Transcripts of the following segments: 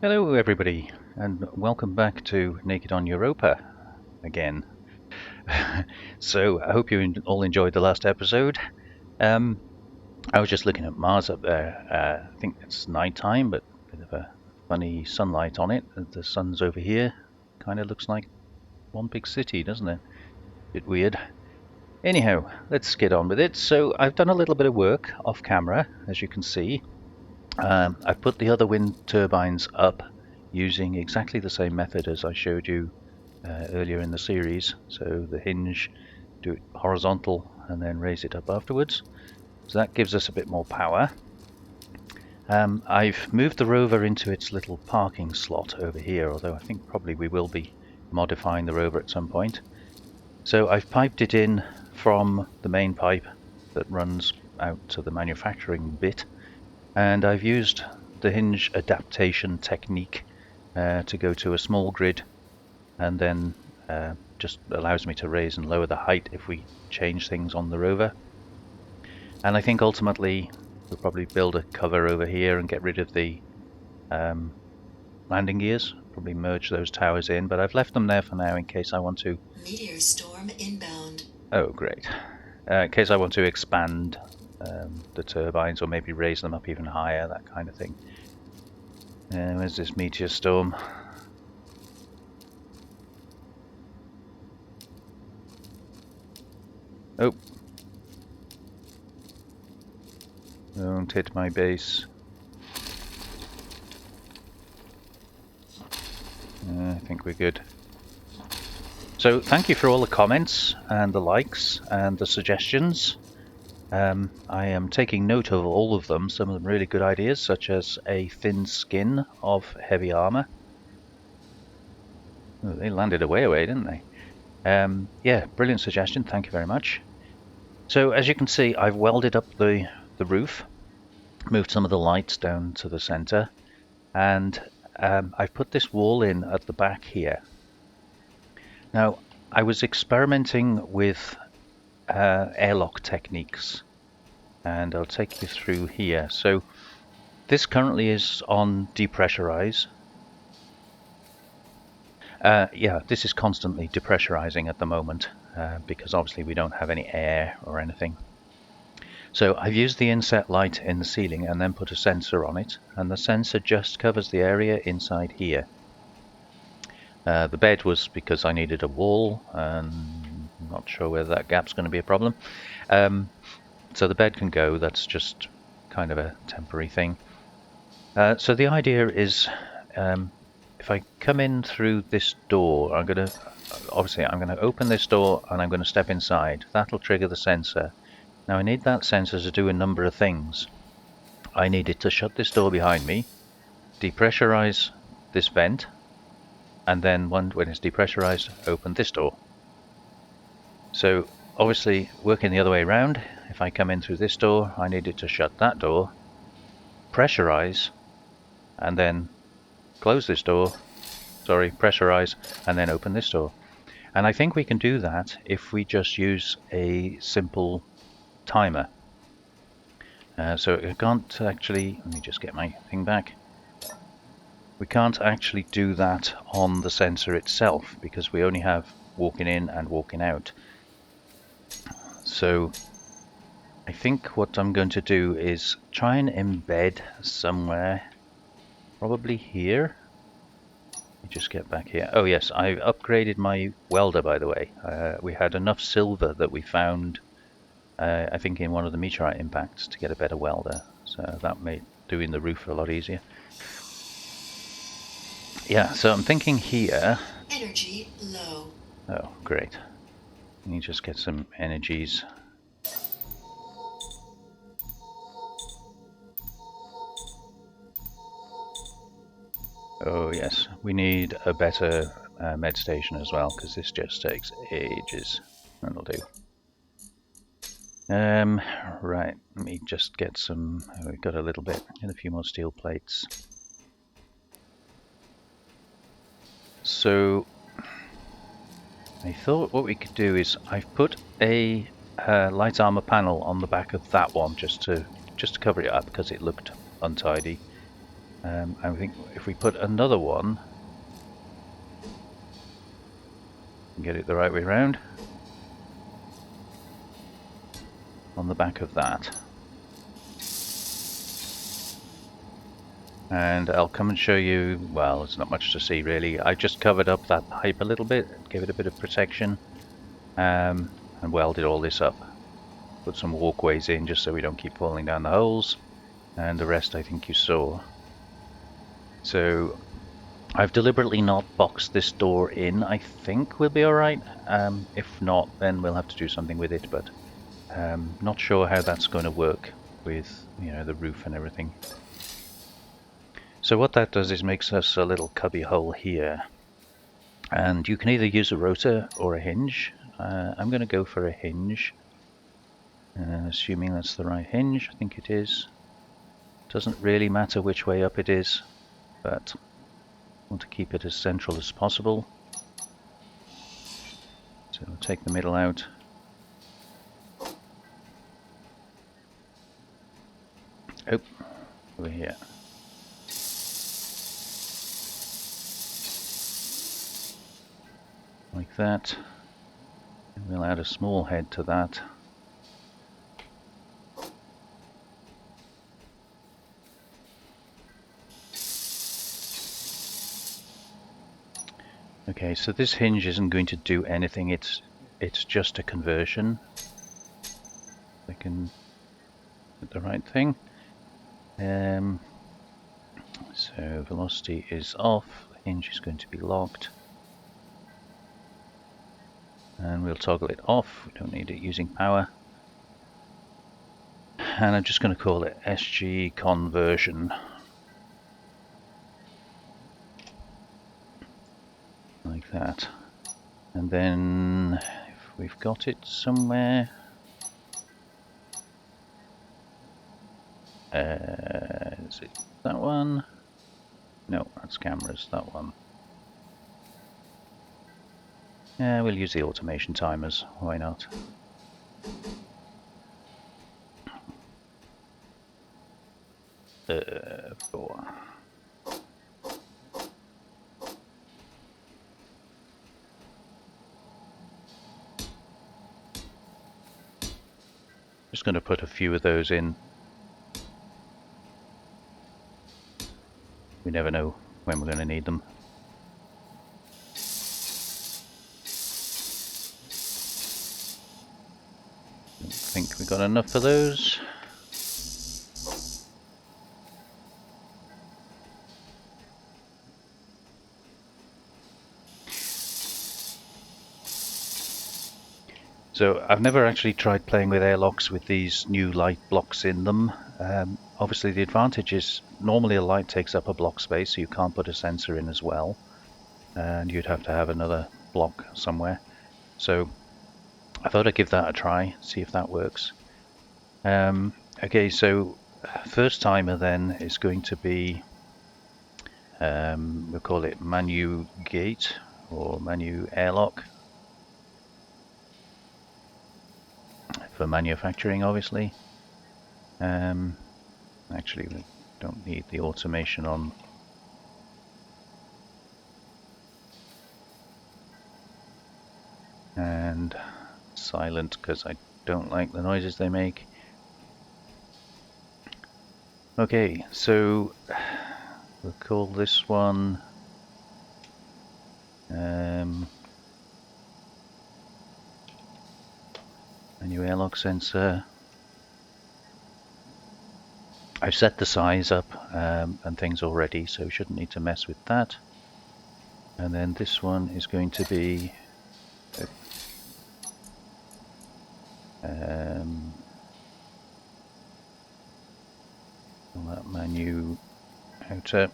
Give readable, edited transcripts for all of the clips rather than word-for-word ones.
Hello everybody, and welcome back to Naked on Europa again. So I hope you all enjoyed the last episode. Um, I was just looking at Mars up there. I think it's nighttime, but a bit of a funny sunlight on it. The sun's over here. Kind of looks like one big city, doesn't it? Bit weird. Anyhow, let's get on with it. So I've done a little bit of work off camera, as you can see. I've put the other wind turbines up using exactly the same method as I showed you earlier in the series. So the hinge, do it horizontal and then raise it up afterwards. So that gives us a bit more power. I've moved the rover into its little parking slot over here, although I think probably we will be modifying the rover at some point. So I've piped it in from the main pipe that runs out to the manufacturing bit, and I've used the hinge adaptation technique to go to a small grid, and then just allows me to raise and lower the height if we change things on the rover. And I think ultimately we'll probably build a cover over here and get rid of the landing gears, probably merge those towers in, but I've left them there for now in case I want to. Meteor storm inbound. Oh, great. In case I want to expand the turbines or maybe raise them up even higher, that kind of thing. Where's this meteor storm? Oh. Don't hit my base. I think we're good. So thank you for all the comments and the likes and the suggestions. I am taking note of all of them, some of them really good ideas, such as a thin skin of heavy armor. Oh, they landed away, didn't they? Yeah, brilliant suggestion, thank you very much. So as you can see, I've welded up the roof, moved some of the lights down to the center, and I've put this wall in at the back here. Now, I was experimenting with airlock techniques, and I'll take you through here. So this currently is on depressurize. Yeah, this is constantly depressurizing at the moment because obviously we don't have any air or anything. So I've used the inset light in the ceiling and then put a sensor on it, and the sensor just covers the area inside here. The bed was because I needed a wall, and I'm not sure whether that gap's going to be a problem. So the bed can go, that's just kind of a temporary thing. So the idea is if I come in through this door, I'm going to open this door and I'm going to step inside. That'll trigger the sensor. Now I need that sensor to do a number of things. I need it to shut this door behind me, depressurize this vent, and then when it's depressurized, open this door. So obviously working the other way around, if I come in through this door, I need it to shut that door, pressurize, and then close this door, pressurize, and then open this door. And I think we can do that if we just use a simple timer. So it can't actually, let me just get my thing back. We can't actually do that on the sensor itself because we only have walking in and walking out. So I think what I'm going to do is try and embed somewhere, probably here. Let me just get back here. Oh yes, I've upgraded my welder, by the way. We had enough silver that we found, I think in one of the meteorite impacts, to get a better welder. So that made doing the roof a lot easier. Yeah, so I'm thinking here. Energy low. Oh, great. Let me just get some energies. Oh yes, we need a better med station as well, because this just takes ages. That'll do. Right, let me just get some, we've got a little bit, and a few more steel plates. So, I thought what we could do is, I've put a light armor panel on the back of that one, just to cover it up, because it looked untidy. I think if we put another one, and get it the right way round, on the back of that. And I'll come and show you, well, it's not much to see really. I just covered up that pipe a little bit, gave it a bit of protection, and welded all this up. Put some walkways in just so we don't keep falling down the holes, and the rest I think you saw. So I've deliberately not boxed this door in. I think we'll be alright. If not, then we'll have to do something with it, but not sure how that's going to work with, you know, the roof and everything. So what that does is makes us a little cubby hole here. And you can either use a rotor or a hinge. I'm going to go for a hinge. Assuming that's the right hinge, I think it is. Doesn't really matter which way up it is, but I want to keep it as central as possible. So we'll take the middle out. Oh, over here. Like that. And we'll add a small head to that. Okay, so this hinge isn't going to do anything. It's just a conversion. I can get the right thing. So velocity is off. The hinge is going to be locked. And we'll toggle it off. We don't need it using power. And I'm just going to call it SG conversion. Like that. And then if we've got it somewhere, is it that one? No, that's cameras, that one. Yeah, we'll use the automation timers, why not? Four. Just going to put a few of those in. We never know when we're going to need them. Don't think we got enough for those. So I've never actually tried playing with airlocks with these new light blocks in them. Obviously the advantage is normally a light takes up a block space, so you can't put a sensor in as well. And you'd have to have another block somewhere. So I thought I'd give that a try, see if that works. Okay, so first timer then is going to be, we'll call it manu gate or manu airlock. For manufacturing, obviously. Actually, we don't need the automation on. And silent, because I don't like the noises they make. Okay, so we'll call this one menu airlock sensor. I've set the size up and things already, so we shouldn't need to mess with that. And then this one is going to be that menu outer.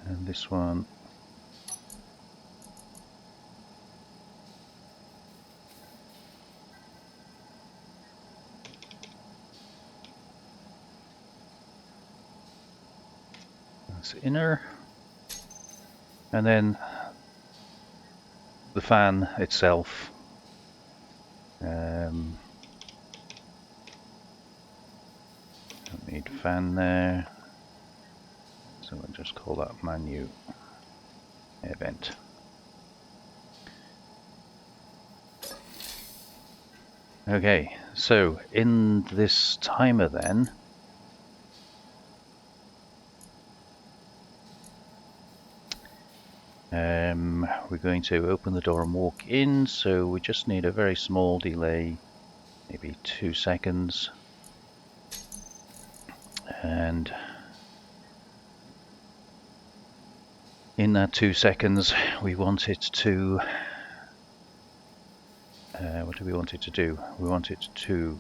And this one that's inner, and then the fan itself. Don't need fan there, so we'll just call that menu event. Okay, so in this timer then, we're going to open the door and walk in, so we just need a very small delay, maybe 2 seconds, and in that 2 seconds we want it to, what do we want it to do? We want it to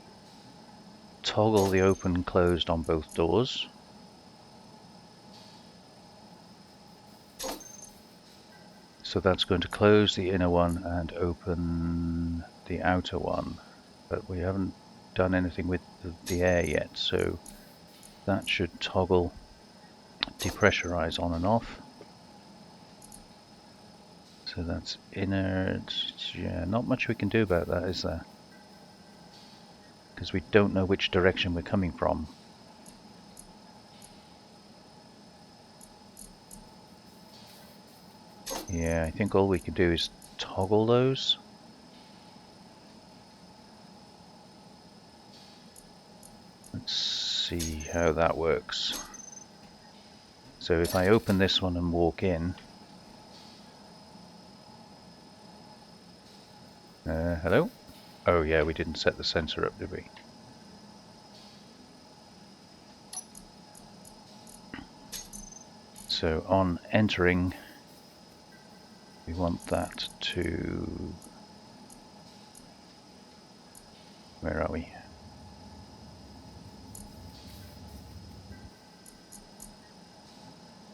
toggle the open and closed on both doors. So that's going to close the inner one and open the outer one, but we haven't done anything with the air yet, so that should toggle depressurize on and off. So that's inner. Yeah, not much we can do about that, is there? Because we don't know which direction we're coming from. Yeah, I think all we can do is toggle those. Let's see how that works. So if I open this one and walk in, hello? Oh yeah, we didn't set the sensor up, did we? So on entering, we want that to, where are we?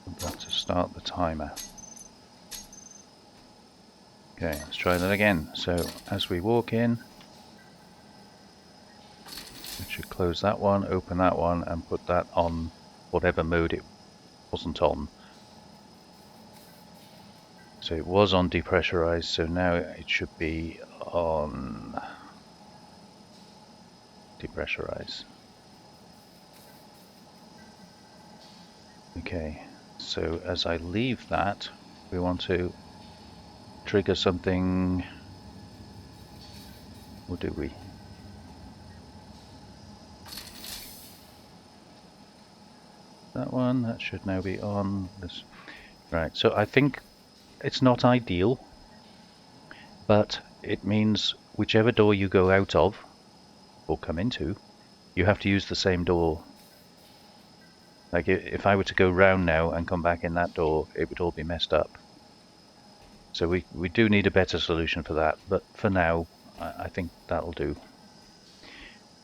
Want that to start the timer. Okay, let's try that again. So as we walk in, we should close that one, open that one, and put that on whatever mode it wasn't on. So it was on depressurized, so now it should be on depressurize. Okay, so as I leave that, we want to trigger something, or do we? That one, that should now be on. This. Right, so I think it's not ideal, but it means whichever door you go out of, or come into, you have to use the same door. Like if I were to go round now and come back in that door, it would all be messed up. So we do need a better solution for that, but for now, I think that'll do.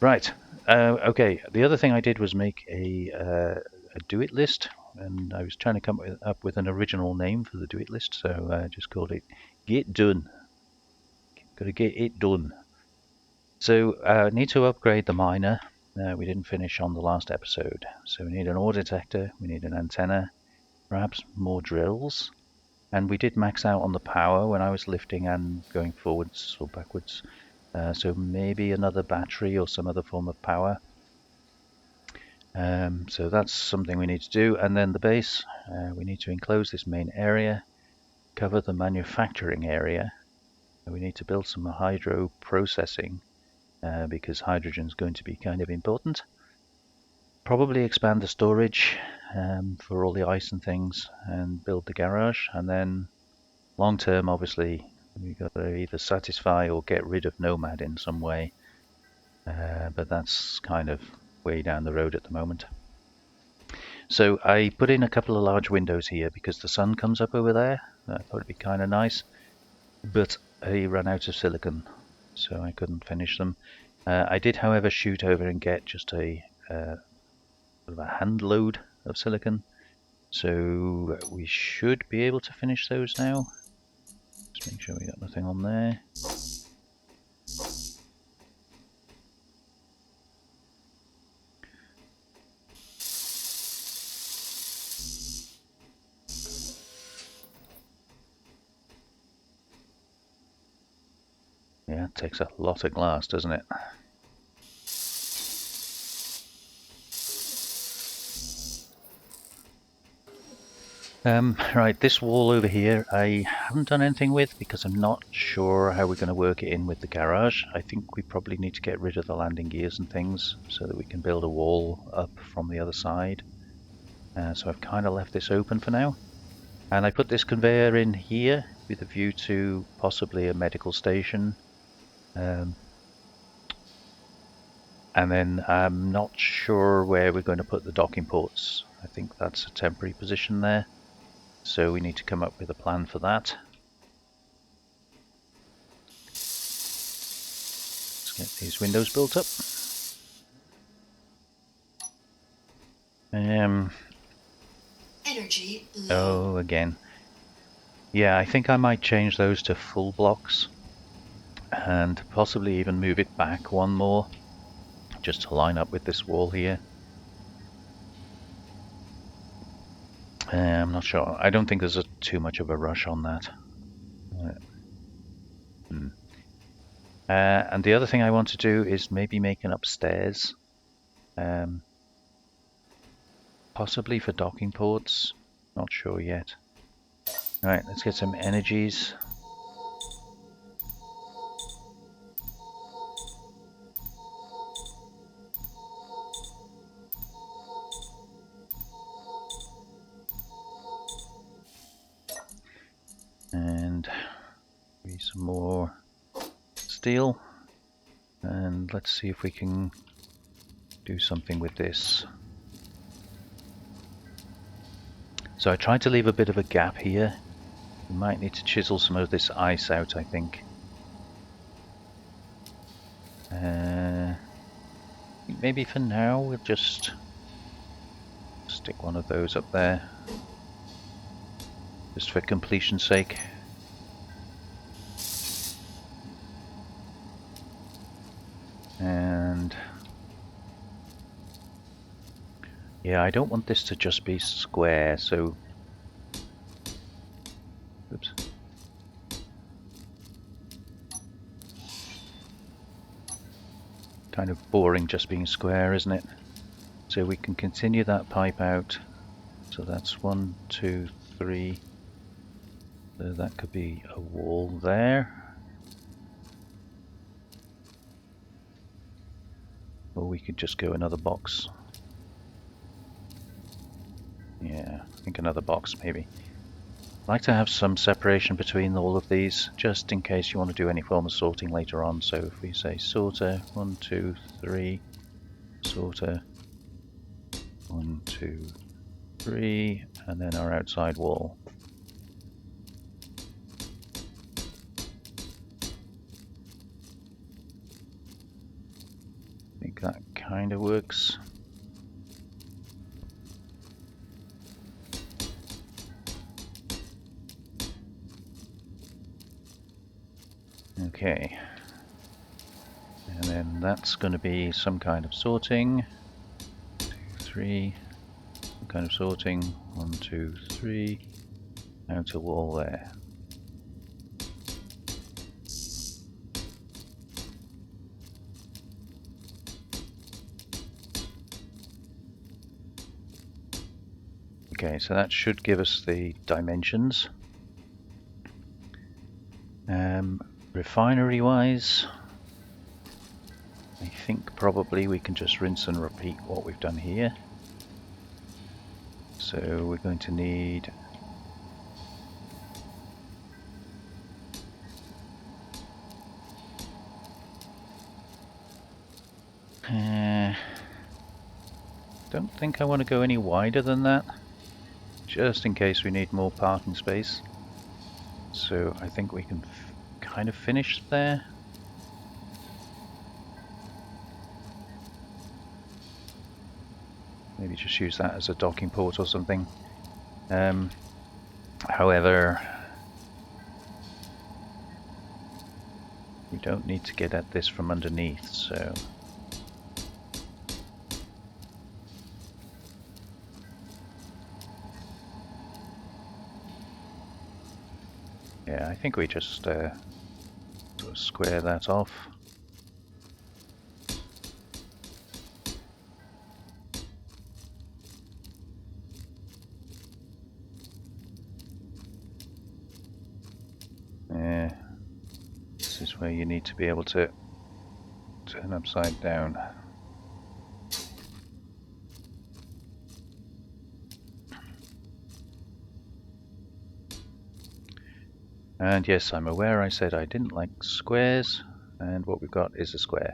Right, okay, the other thing I did was make a do-it list, and I was trying to come up with an original name for the do-it list, so I just called it Get Done. Gotta get it done. So need to upgrade the miner. We didn't finish on the last episode. So we need an ore detector, we need an antenna, perhaps more drills. And we did max out on the power when I was lifting and going forwards or backwards. So maybe another battery or some other form of power. So that's something we need to do. And then the base, we need to enclose this main area, cover the manufacturing area. We need to build some hydro processing because hydrogen is going to be kind of important. Probably expand the storage for all the ice and things and build the garage. And then long term, obviously, we've got to either satisfy or get rid of Nomad in some way. But that's kind of way down the road at the moment. So I put in a couple of large windows here because the sun comes up over there. I thought it'd be kind of nice. But I ran out of silicon, so I couldn't finish them. I did, however, shoot over and get just a sort of a hand load of silicon. So we should be able to finish those now. Just make sure we got nothing on there. Yeah, it takes a lot of glass, doesn't it? Right, this wall over here I haven't done anything with because I'm not sure how we're going to work it in with the garage. I think we probably need to get rid of the landing gears and things so that we can build a wall up from the other side. So I've kind of left this open for now. And I put this conveyor in here with a view to possibly a medical station. And then I'm not sure where we're going to put the docking ports. I think that's a temporary position there. So we need to come up with a plan for that. Let's get these windows built up. Energy low. Oh, again. Yeah, I think I might change those to full blocks and possibly even move it back one more just to line up with this wall here. I'm not sure. I don't think there's too much of a rush on that. And the other thing I want to do is maybe make an upstairs, possibly for docking ports. Not sure yet. All right, let's get some energies. And maybe some more steel. And let's see if we can do something with this. So I tried to leave a bit of a gap here. We might need to chisel some of this ice out, I think. Maybe for now we'll just stick one of those up there, just for completion's sake. And yeah, I don't want this to just be square, so oops. Kind of boring just being square, isn't it? So we can continue that pipe out. So that's 1, 2, 3. So that could be a wall there. Or we could just go another box. Yeah, I think another box maybe. I like to have some separation between all of these, just in case you want to do any form of sorting later on. So if we say sorter, 1, 2, 3, sorter, 1, 2, 3, and then our outside wall. I think that kind of works. Okay, and then that's going to be some kind of sorting. 2, 3, some kind of sorting. 1, 2, 3, outer wall there. Okay, so that should give us the dimensions. Refinery wise, I think probably we can just rinse and repeat what we've done here. So we're going to need don't think I want to go any wider than that, just in case we need more parking space. So I think we can kind of finish there. Maybe just use that as a docking port or something. However, we don't need to get at this from underneath, so yeah, I think we just square that off. Yeah, this is where you need to be able to turn upside down. And yes, I'm aware I said I didn't like squares, and what we've got is a square.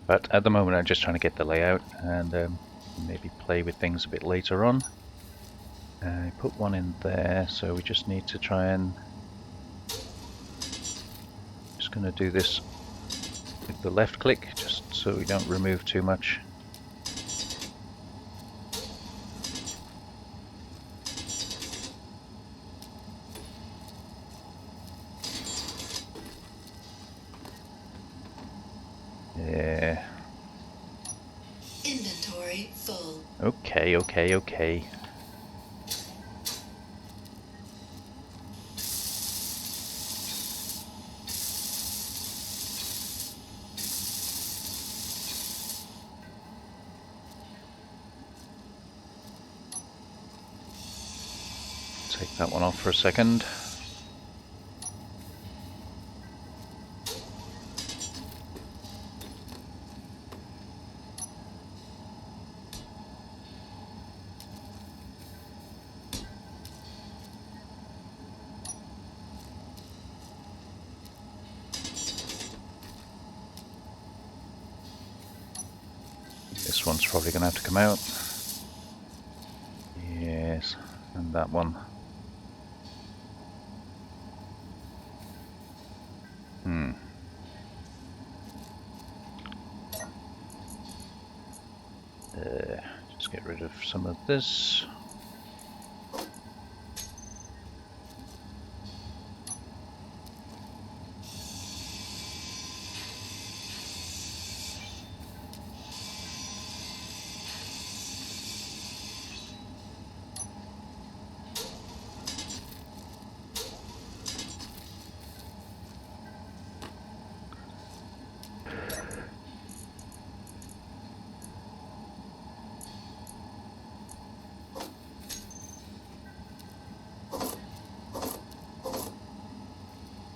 But at the moment I'm just trying to get the layout and maybe play with things a bit later on. I put one in there, so we just need to try and... Just going to do this with the left click, just so we don't remove too much. Yeah. Inventory full. Okay. Take that one off for a second. This one's probably going to have to come out. Yes, and that one. Just get rid of some of this.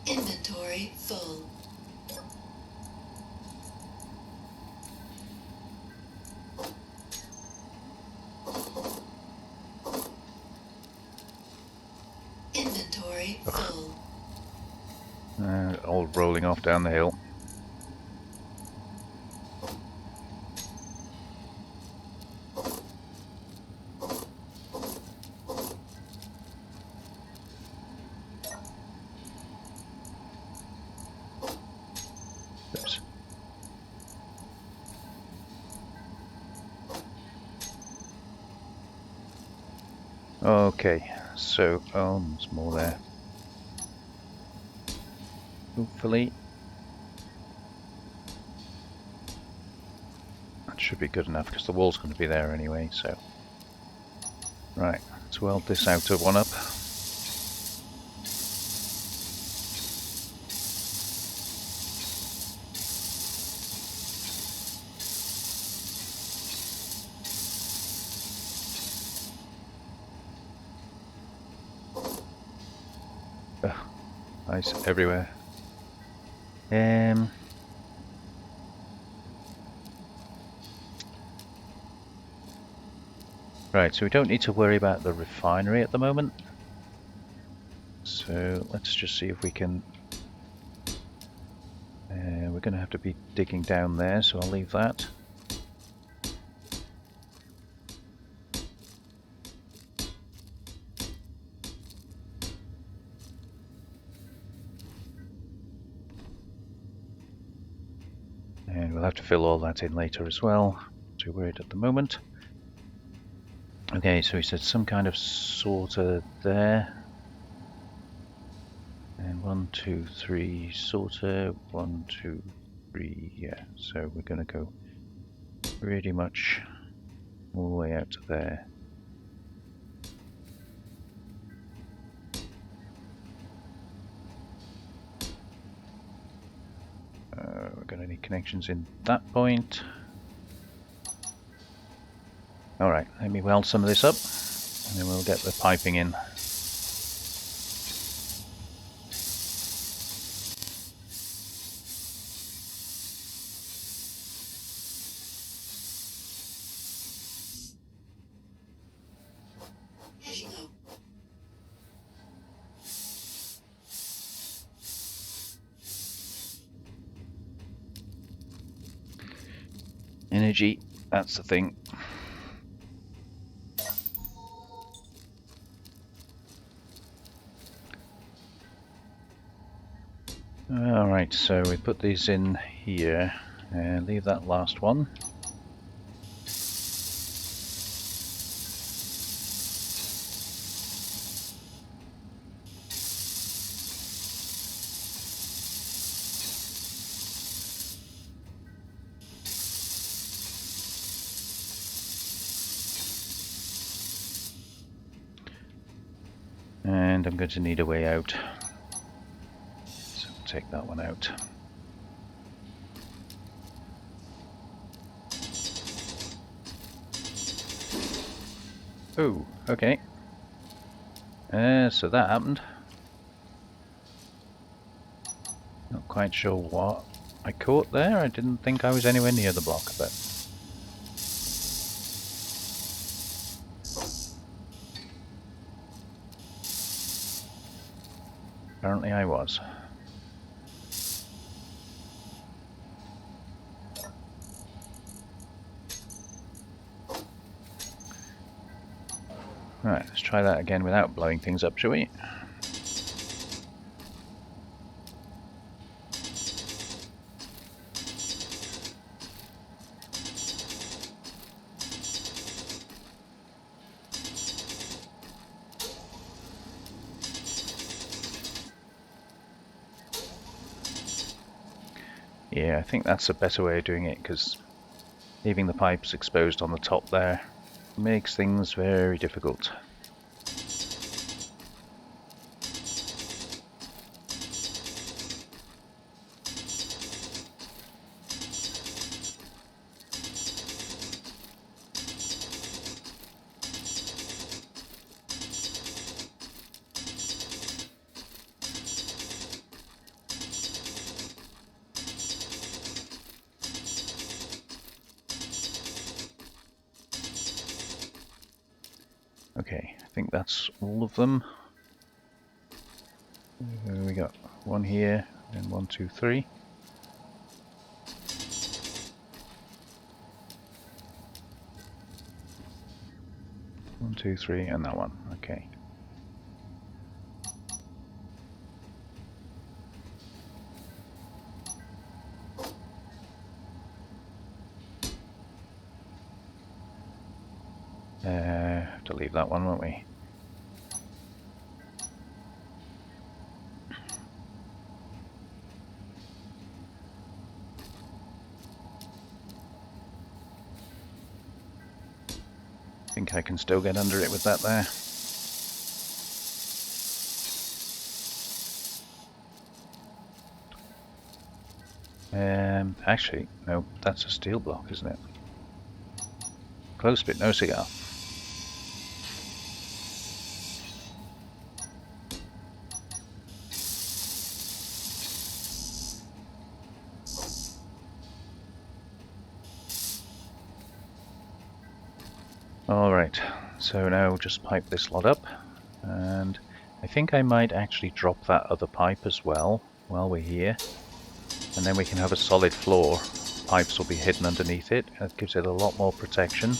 Inventory full. Inventory full. All rolling off down the hill. Oops. Okay, so there's more there. Hopefully that should be good enough because the wall's going to be there anyway. So right, let's weld this outer one up. Ice everywhere. Right, so we don't need to worry about the refinery at the moment. So let's just see if we can... we're going to have to be digging down there, so I'll leave that. And we'll have to fill all that in later as well. Not too worried at the moment. Okay, so he said some kind of sorter there. And 1, 2, 3 sorter, 1, 2, 3, yeah. So we're going to go pretty much all the way out to there. We've got any connections in that point? Alright, let me weld some of this up and then we'll get the piping in. Heading up. Energy, that's the thing. Alright, so we put these in here and leave that last one. And I'm going to need a way out. So take that one out. Oh, okay. So that happened. Not quite sure what I caught there. I didn't think I was anywhere near the block, but apparently I was. Right, let's try that again without blowing things up, shall we? Yeah, I think that's a better way of doing it, because leaving the pipes exposed on the top there makes things very difficult. Okay, I think that's all of them. We got one here, and 1, 2, 3. One, two, three, and that one. Okay. Have to leave that one, won't we? I think I can still get under it with that there. Actually, no, that's a steel block, isn't it? Close bit, no cigar. Alright, so now we'll just pipe this lot up, and I think I might actually drop that other pipe as well while we're here, and then we can have a solid floor. Pipes will be hidden underneath it. That gives it a lot more protection.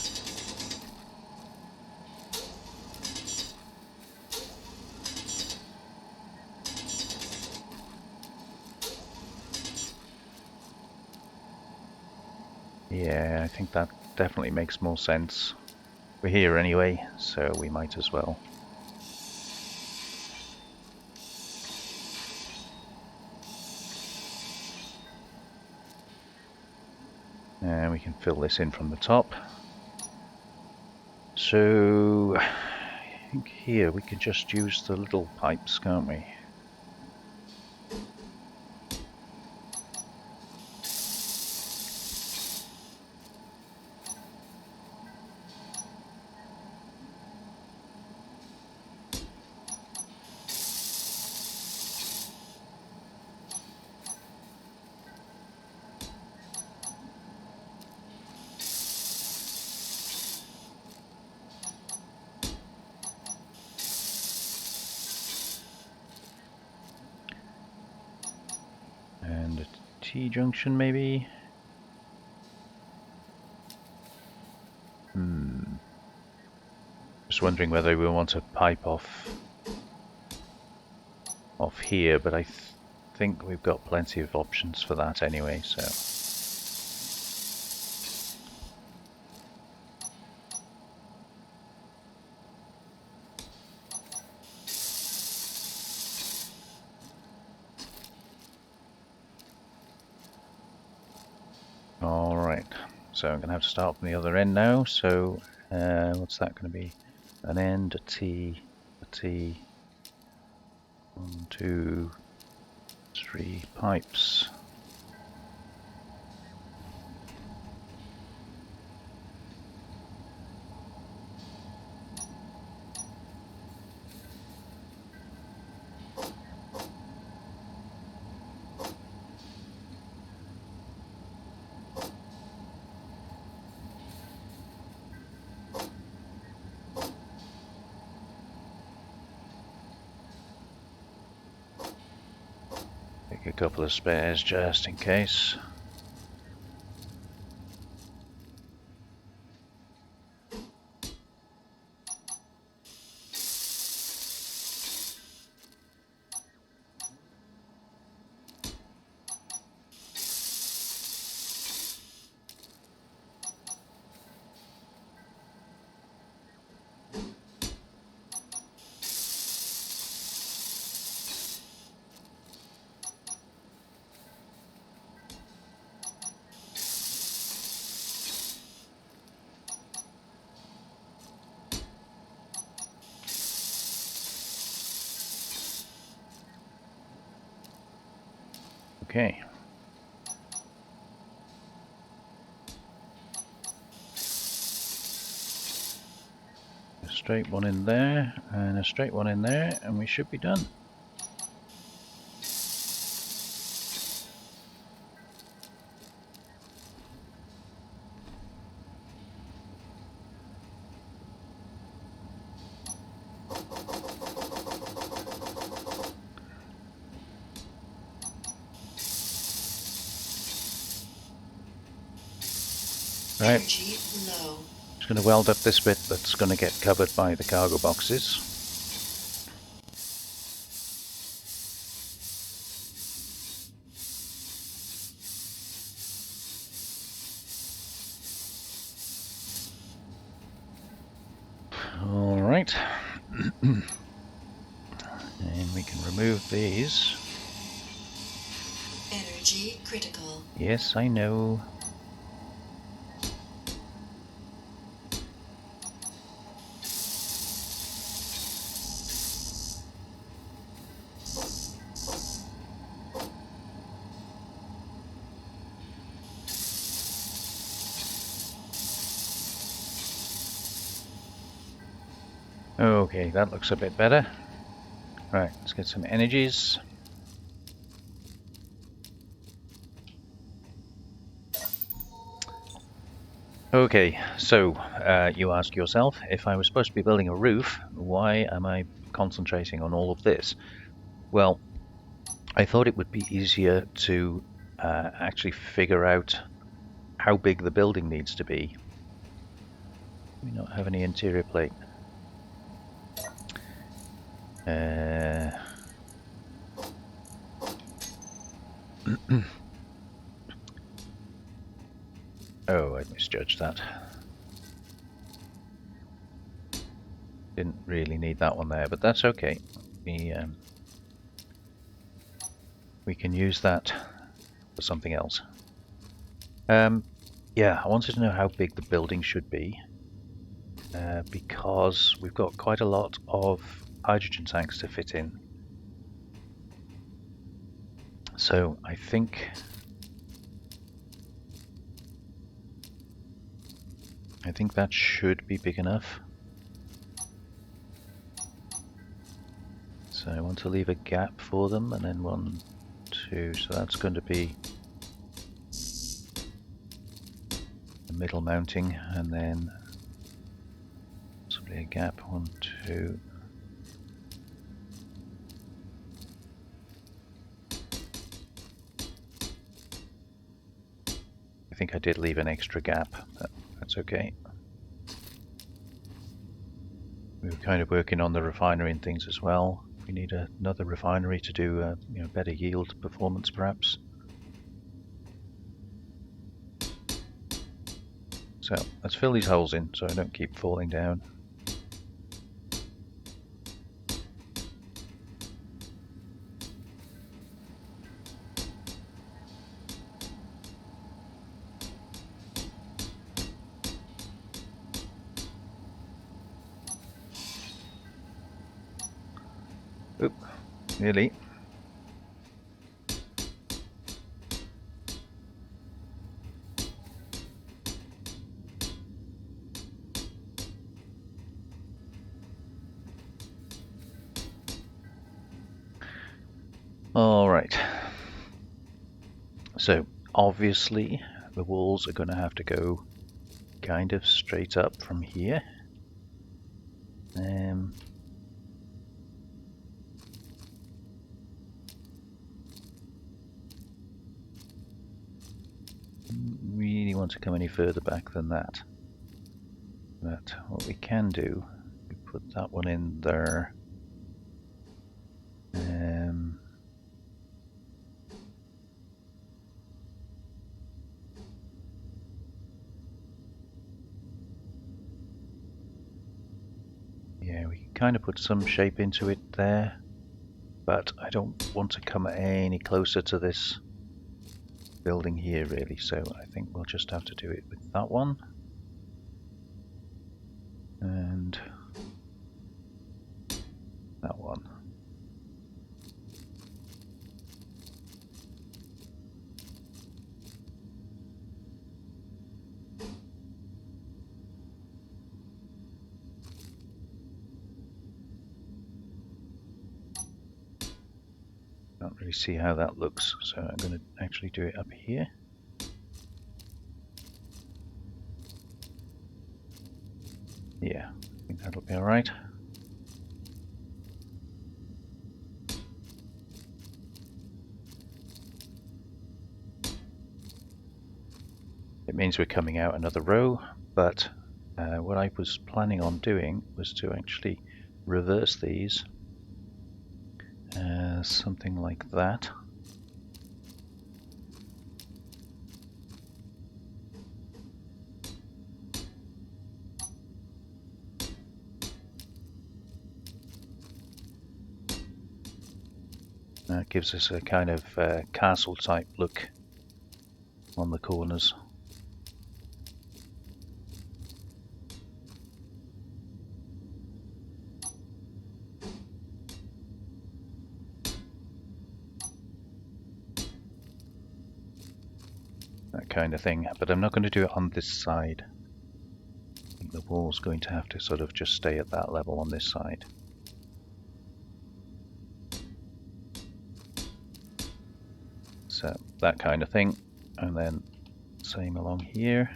Yeah, I think that definitely makes more sense. We're here anyway, so we might as well. And we can fill this in from the top. So I think here we can just use the little pipes, can't we? And a T-junction maybe? Just wondering whether we want to pipe off here, but I think we've got plenty of options for that anyway, so. Alright, so I'm going to have to start from the other end now, so what's that going to be? An end, a T, 1, 2, 3 pipes. Take a couple of spares just in case. Okay. A straight one in there, and a straight one in there, and we should be done. Right. Energy low. Just going to weld up this bit that's going to get covered by the cargo boxes. Alright. And we can remove these. Energy critical. Yes, I know. Okay, that looks a bit better. Right, let's get some energies. Okay, so you ask yourself, if I was supposed to be building a roof, why am I concentrating on all of this? Well, I thought it would be easier to actually figure out how big the building needs to be. We don't have any interior plate. Oh, I misjudged that. Didn't really need that one there, but that's okay. We can use that for something else. Yeah, I wanted to know how big the building should be, because we've got quite a lot of hydrogen tanks to fit in. So I think that should be big enough. So I want to leave a gap for them, and then 1, 2, so that's going to be the middle mounting, and then possibly a gap, 1, 2. I think I did leave an extra gap, but that's okay. We were kind of working on the refinery and things as well. We need another refinery to do better yield performance, perhaps. So let's fill these holes in so I don't keep falling down. Oop, nearly. All right. So obviously the walls are going to have to go kind of straight up from here. Don't really want to come any further back than that. But what we can do, we put that one in there. Yeah, we can kind of put some shape into it there, but I don't want to come any closer to this building here really, so I think we'll just have to do it with that one. And that one. Can't really see how that looks, so I'm going to actually do it up here. Yeah, I think that'll be alright. It means we're coming out another row, but what I was planning on doing was to actually reverse these as something like that. That gives us a kind of castle type look on the corners. That kind of thing, but I'm not going to do it on this side. I think the wall's going to have to sort of just stay at that level on this side. So that kind of thing, and then same along here.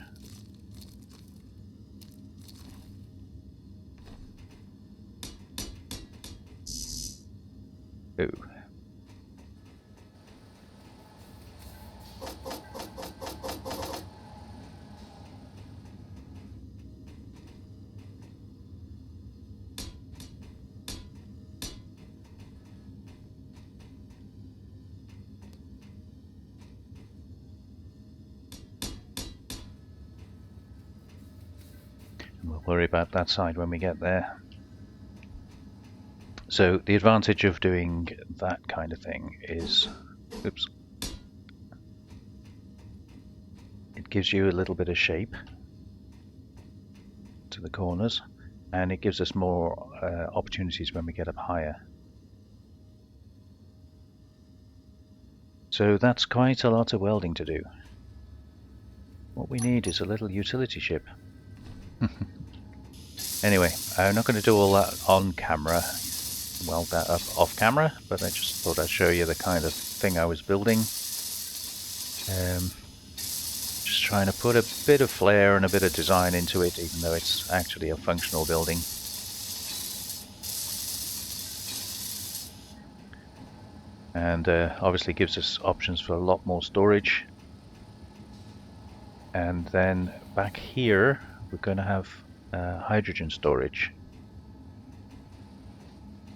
Ooh. We'll worry about that side when we get there. So the advantage of doing that kind of thing is, oops, it It gives you a little bit of shape to the corners, and it gives us more opportunities when we get up higher. So that's quite a lot of welding to do. What we need is a little utility ship. Anyway, I'm not going to do all that on camera, weld that up off camera, but I just thought I'd show you the kind of thing I was building. Just trying to put a bit of flair and a bit of design into it, even though it's actually a functional building. And obviously gives us options for a lot more storage. And then back here we're going to have hydrogen storage.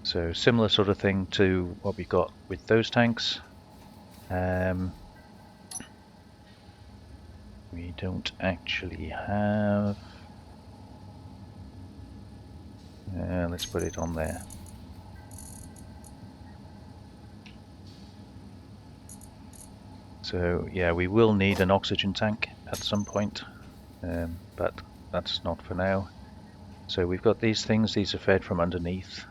So similar sort of thing to what we got with those tanks. We don't actually have... let's put it on there. So yeah, we will need an oxygen tank at some point, but that's not for now. So we've got these things, these are fed from underneath.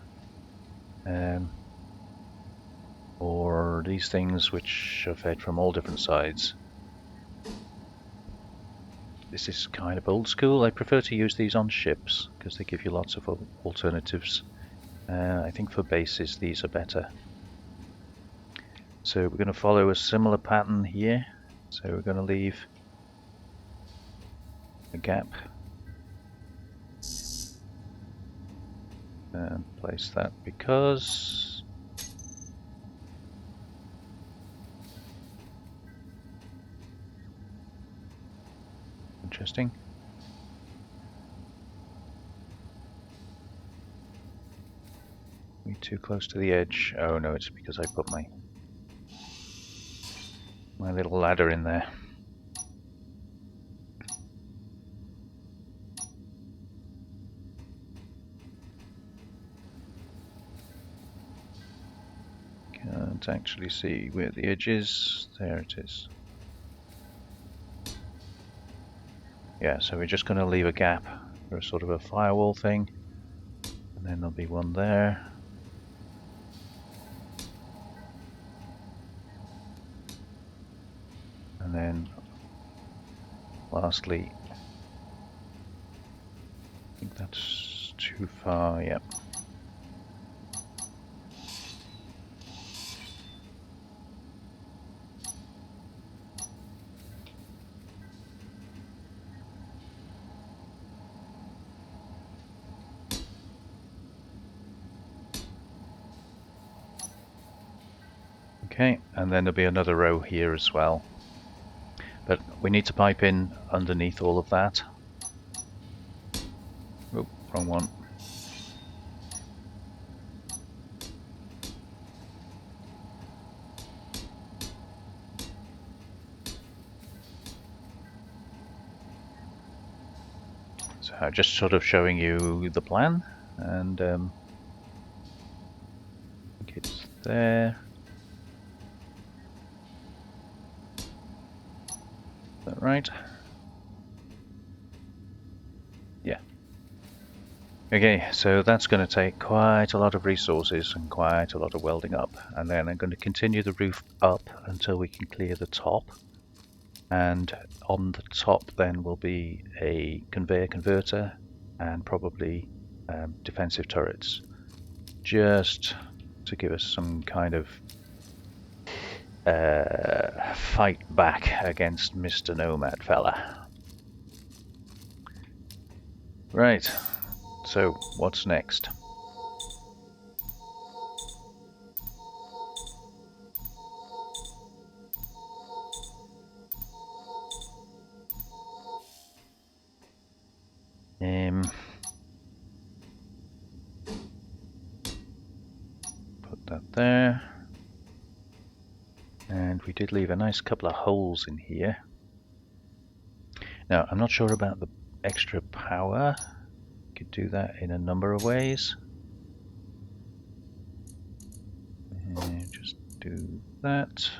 Or these things which are fed from all different sides. This is kind of old school. I prefer to use these on ships because they give you lots of alternatives. I think for bases these are better. So we're going to follow a similar pattern here. So we're going to leave a gap and place that because interesting. Are we too close to the edge? Oh no, it's because I put my little ladder in there. Can't actually see where the edge is. There it is. Yeah, so we're just going to leave a gap for a sort of a firewall thing, and then there'll be one there. And then lastly, I think that's too far, yep. Okay, and then there'll be another row here as well. But we need to pipe in underneath all of that. Oh, wrong one. So just sort of showing you the plan, and I think it's there. Is that right? Yeah. Okay, so that's going to take quite a lot of resources and quite a lot of welding up, and then I'm going to continue the roof up until we can clear the top, and on the top then will be a conveyor converter and probably defensive turrets, just to give us some kind of fight back against Mr. Nomad fella. Right, so what's next? Put that there. And we did leave a nice couple of holes in here. Now, I'm not sure about the extra power. You could do that in a number of ways. And just do that.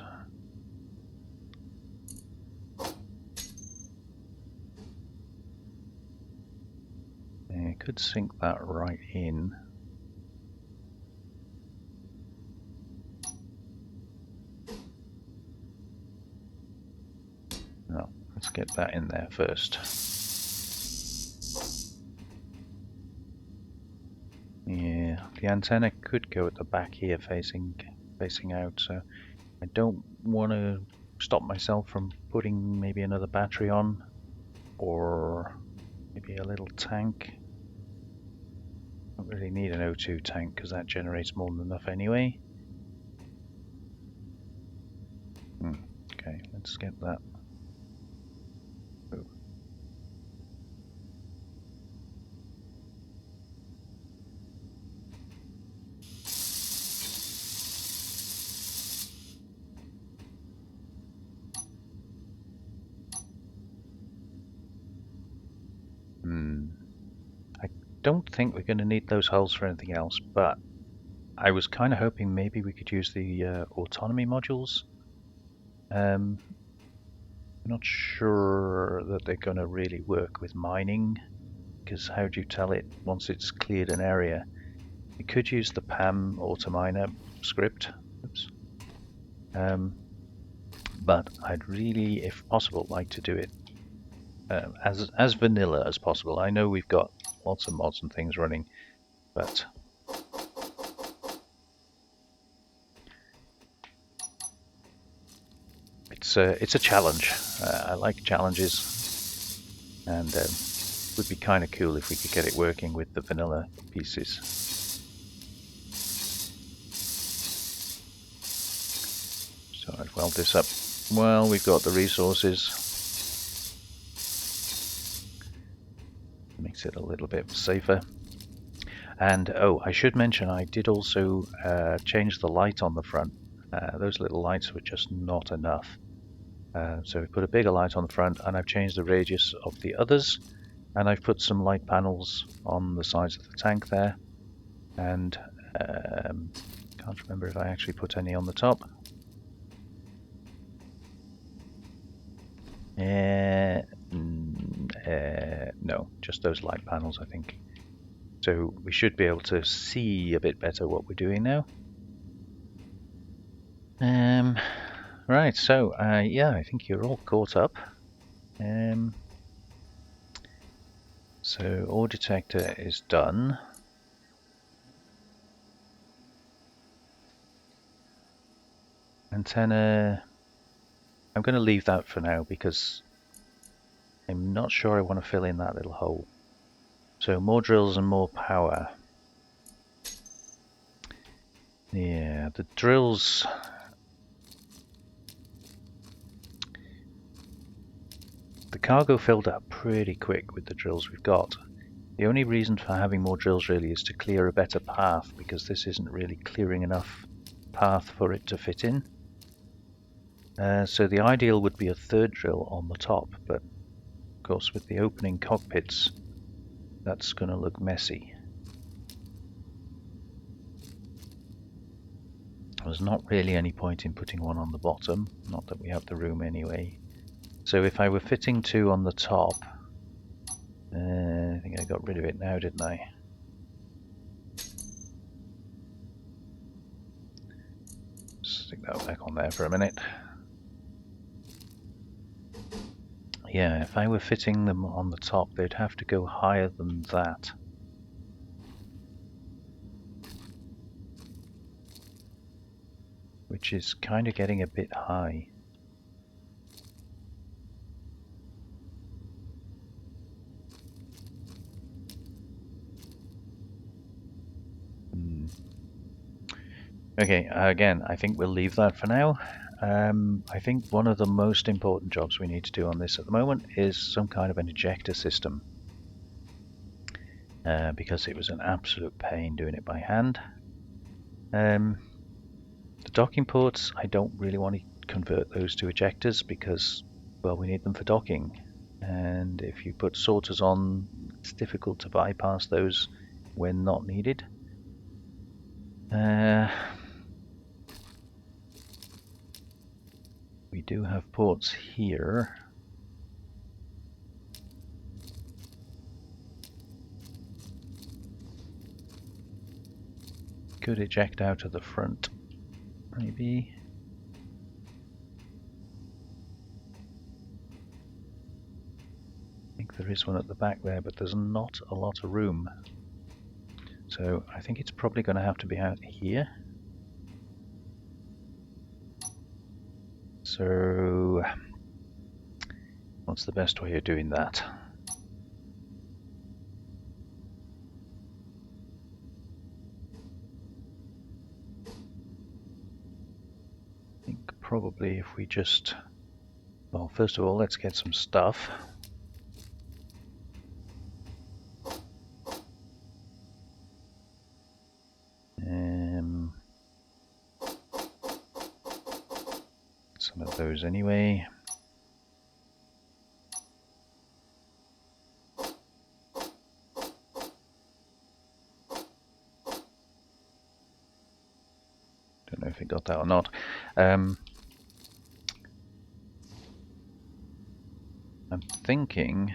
could sink that right in. No, let's get that in there first. Yeah, the antenna could go at the back here facing out, so I don't want to stop myself from putting maybe another battery on, or maybe a little tank. Don't really need an O2 tank because that generates more than enough anyway. Okay, let's get that. Oh. I don't think we're going to need those holes for anything else, but I was kind of hoping maybe we could use the autonomy modules. I'm not sure that they're going to really work with mining, because how do you tell it once it's cleared an area? You could use the PAM autominer script, but I'd really, if possible, like to do it as vanilla as possible. I know we've got lots of mods and things running, but it's a challenge. I like challenges, and it would be kind of cool if we could get it working with the vanilla pieces. So I'd weld this up. Well, we've got the resources. Makes it a little bit safer. And oh, I should mention I did also change the light on the front. Those little lights were just not enough. So we put a bigger light on the front, and I've changed the radius of the others, and I've put some light panels on the sides of the tank there, and can't remember if I actually put any on the top. No, just those light panels, I think. So we should be able to see a bit better what we're doing now. Right, so yeah, I think you're all caught up. So ore detector is done. Antenna, I'm going to leave that for now because I'm not sure I want to fill in that little hole. So more drills and more power. Yeah, the drills... The cargo filled up pretty quick with the drills we've got. The only reason for having more drills really is to clear a better path, because this isn't really clearing enough path for it to fit in. So the ideal would be a third drill on the top, but of course with the opening cockpits that's going to look messy. There's not really any point in putting one on the bottom, not that we have the room anyway. So if I were fitting two on the top, I think I got rid of it now, didn't I? Stick that back on there for a minute. Yeah, if I were fitting them on the top, they'd have to go higher than that. Which is kind of getting a bit high. Okay, again, I think we'll leave that for now. I think one of the most important jobs we need to do on this at the moment is some kind of an ejector system. Because it was an absolute pain doing it by hand. The docking ports, I don't really want to convert those to ejectors because, well, we need them for docking. And if you put sorters on, it's difficult to bypass those when not needed. We do have ports here. Could eject out of the front, maybe. I think there is one at the back there, but there's not a lot of room. So I think it's probably going to have to be out here. So what's the best way of doing that? I think probably if we just, well, first of all, let's get some stuff. Some of those anyway. Don't know if it got that or not. I'm thinking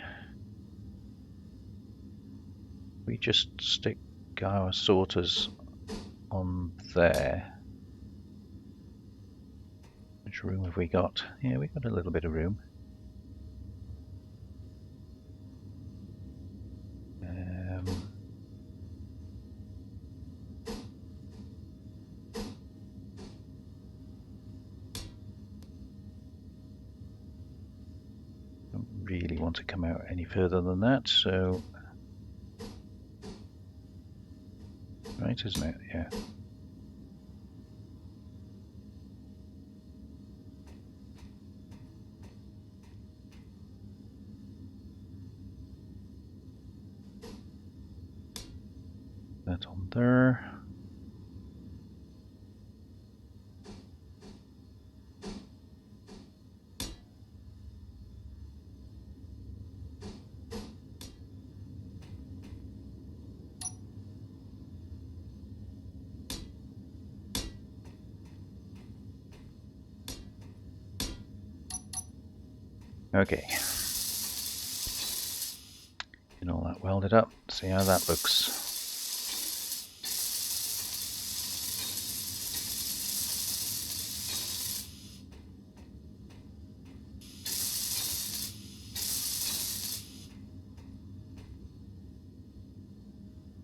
we just stick our sorters on there. Which room have we got? Yeah, we've got a little bit of room. Don't really want to come out any further than that, so right, isn't it? Yeah. That on there. Okay. Get all that welded up, see how that looks.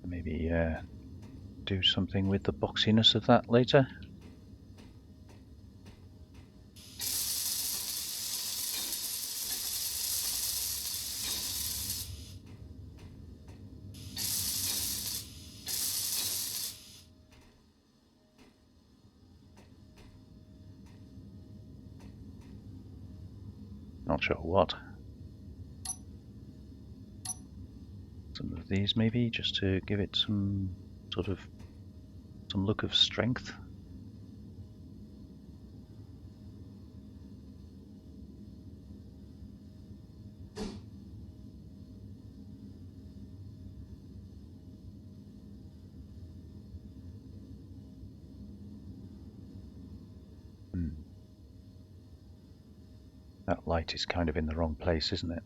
Maybe do something with the boxiness of that later. Not sure what. Some of these maybe, just to give it some sort of some look of strength. That light is kind of in the wrong place, isn't it?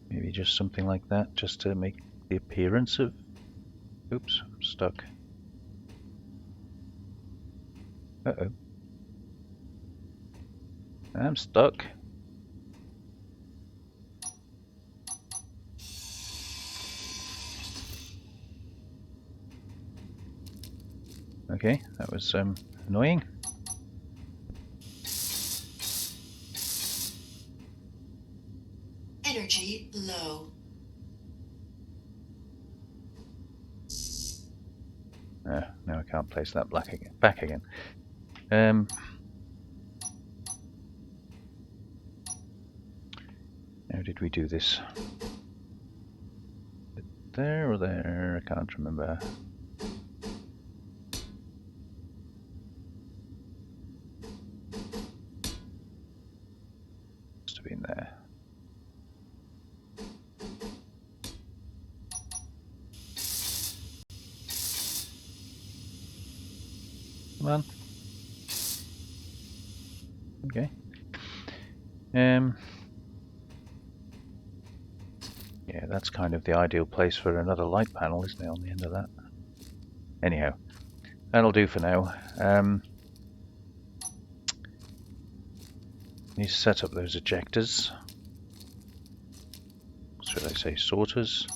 Maybe just something like that, just to make the appearance of... Oops, I'm stuck. Uh-oh. I'm stuck. Okay, that was annoying. Energy low. Now I can't place that back again. How did we do this? There or there? I can't remember. been there. Come on. Okay. Yeah, that's kind of the ideal place for another light panel, isn't it, on the end of that? Anyhow, that'll do for now. Need to set up those ejectors. Should I say sorters?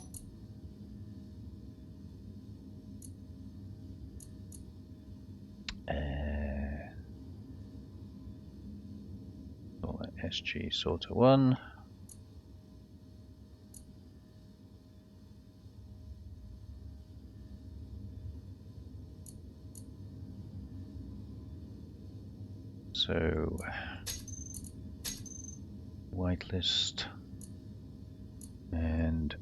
Call that SG sorter 1. So whitelist and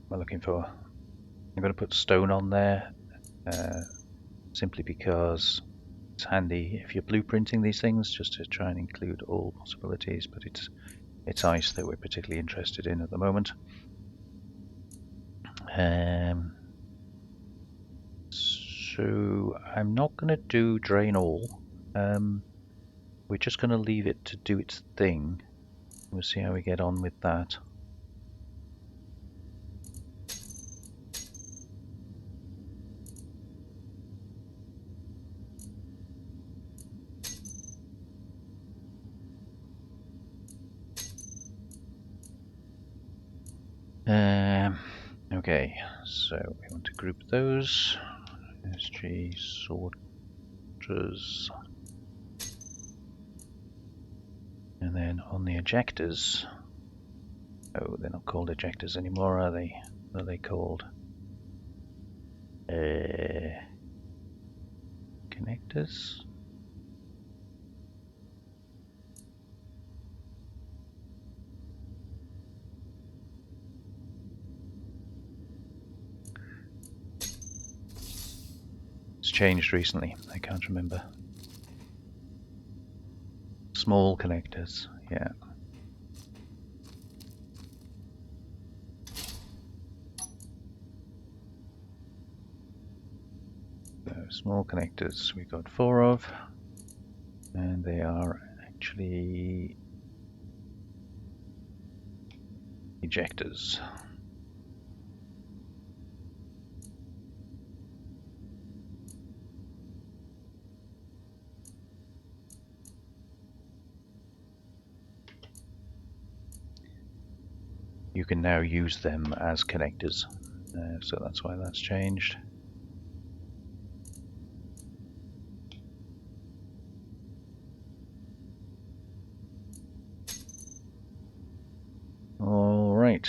we're looking for. I'm going to put stone on there simply because it's handy if you're blueprinting these things, just to try and include all possibilities. But it's ice that we're particularly interested in at the moment. So I'm not going to do drain all. We're just going to leave it to do its thing. We'll see how we get on with that. Okay, so we want to group those. SG sorters. And then on the ejectors. Oh, they're not called ejectors anymore, are they? What are they called? Connectors? It's changed recently, I can't remember. Small connectors, yeah. So small connectors we've got 4 of, and they are actually ejectors. You can now use them as connectors, so that's why that's changed. All right,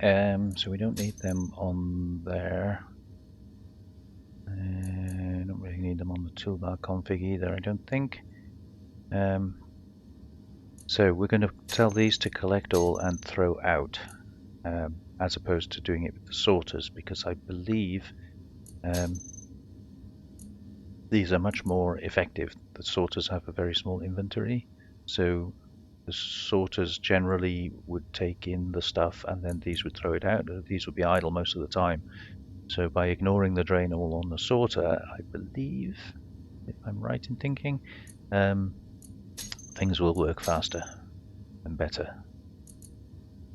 so we don't need them on there. Don't really need them on the toolbar config either, I don't think. So we're going to tell these to collect all and throw out, as opposed to doing it with the sorters, because I believe these are much more effective. The sorters have a very small inventory, so the sorters generally would take in the stuff and then these would throw it out. These would be idle most of the time. So by ignoring the drain all on the sorter, I believe, if I'm right in thinking, things will work faster and better.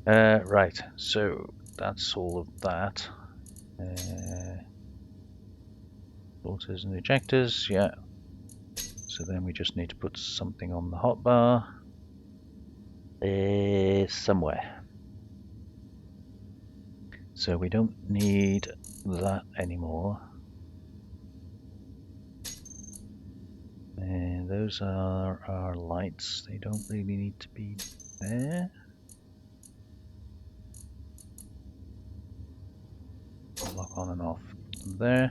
Right, so that's all of that. Sorters and ejectors, yeah. So then we just need to put something on the hotbar somewhere. So we don't need that anymore. And those are our lights. They don't really need to be there. Lock on and off there.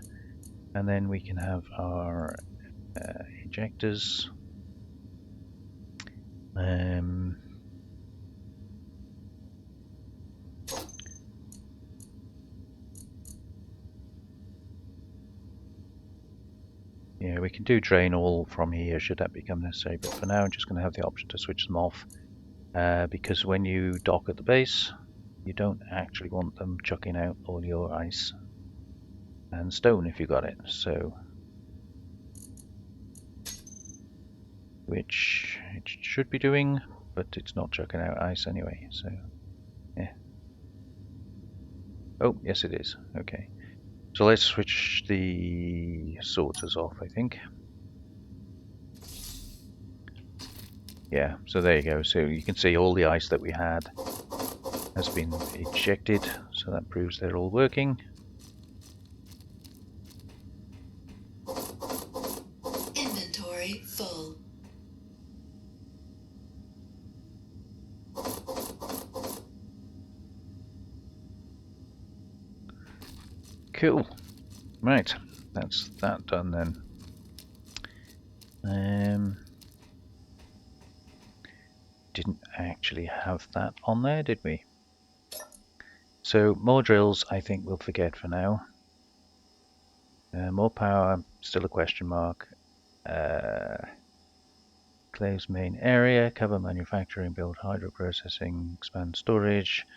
And then we can have our ejectors. Yeah, we can do drain all from here should that become necessary, but for now I'm just going to have the option to switch them off because when you dock at the base, you don't actually want them chucking out all your ice and stone if you got it. So, which it should be doing, but it's not chucking out ice anyway. So, yeah. Oh, yes, it is. Okay. So let's switch the sorters off, I think. Yeah, so there you go. So you can see all the ice that we had has been ejected, so that proves they're all working. Inventory full. Cool. Right, that's that done then. Didn't actually have that on there, did we? So more drills, I think we'll forget for now. More power, still a question mark. Close main area, cover manufacturing, build hydro processing, expand storage.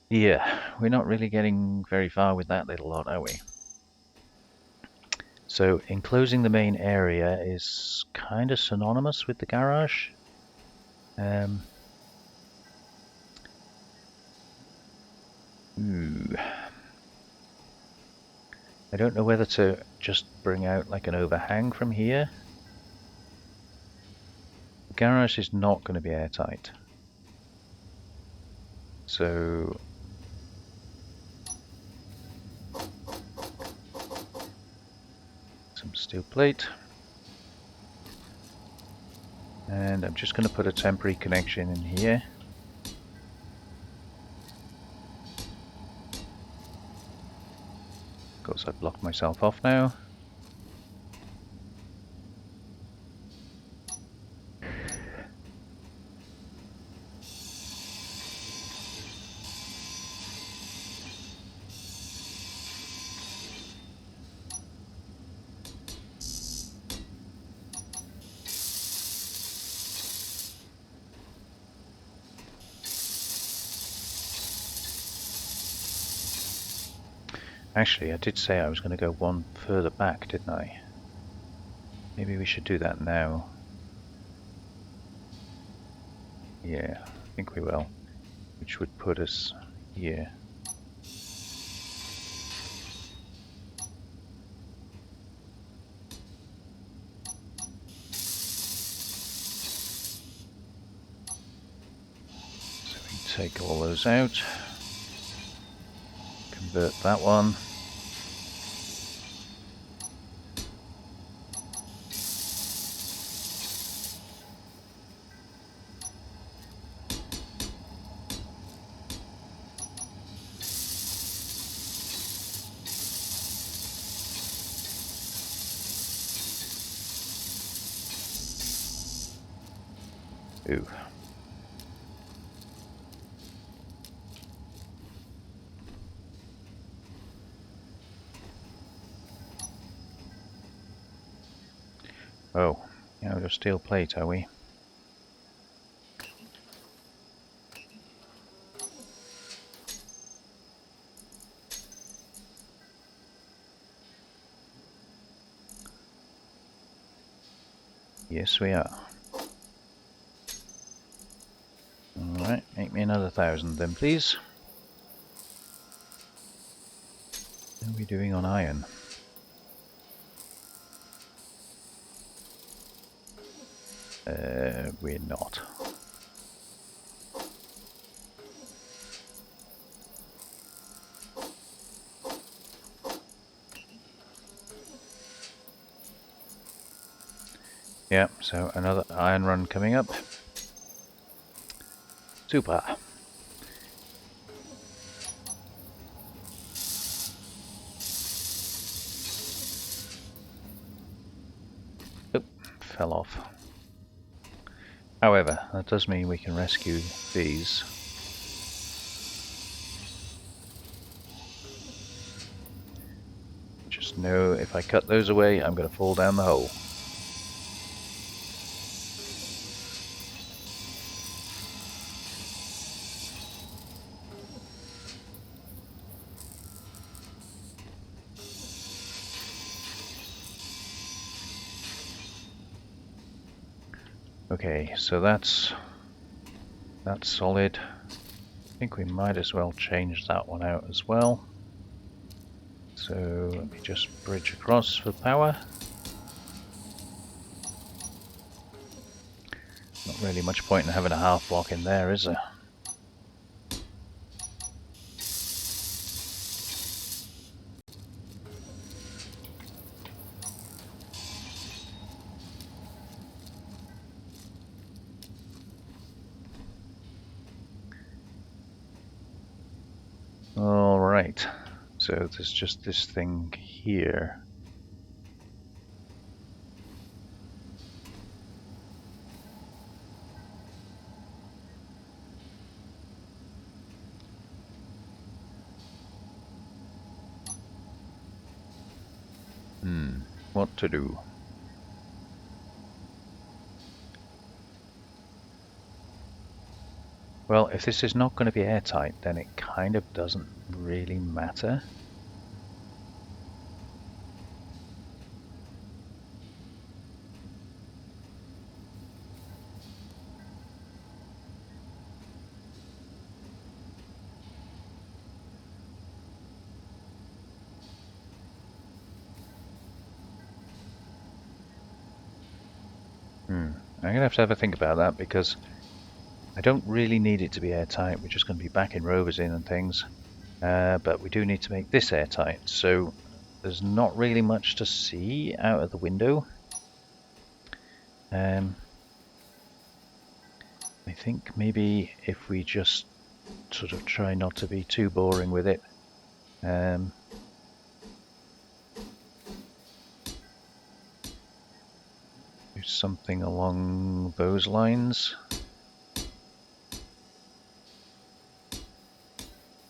Yeah, we're not really getting very far with that little lot, are we? So enclosing the main area is kind of synonymous with the garage. I don't know whether to just bring out like an overhang from here. The garage is not going to be airtight. So some steel plate. And I'm just going to put a temporary connection in here. Of course, I've blocked myself off now. Actually, I did say I was going to go one further back, didn't I? Maybe we should do that now. Yeah, I think we will. Which would put us here. So we take all those out. Convert that one. Ooh. Oh, out of steel plate, are we? Yes, we are. Alright, make me another 1,000 then, please. How are we doing on iron? We're not. Yeah, so another iron run coming up. Super. Oh, fell off. However, that does mean we can rescue these. Just just know if I cut those away, I'm going to fall down the hole. Okay, so that's solid. I think we might as well change that one out as well. So let me just bridge across for power. Not really much point in having a half block in there, is there? Alright, so there's just this thing here. What to do? Well, if this is not going to be airtight, then it kind of doesn't really matter. I'm going to have a think about that because I don't really need it to be airtight. We're just going to be backing rovers in and things. But we do need to make this airtight. So there's not really much to see out of the window. I think maybe if we just sort of try not to be too boring with it. Do something along those lines.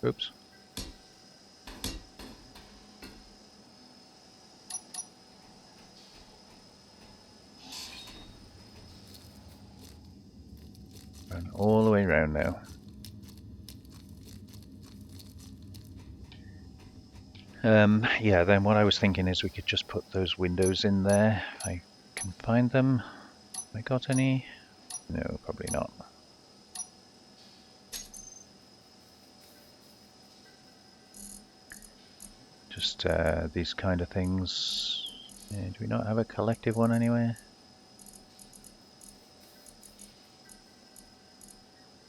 Oops. Run all the way around now. Yeah, then what I was thinking is we could just put those windows in there. If I can find them. Have I got any? No, probably not. Just these kind of things. Do we not have a collective one anywhere?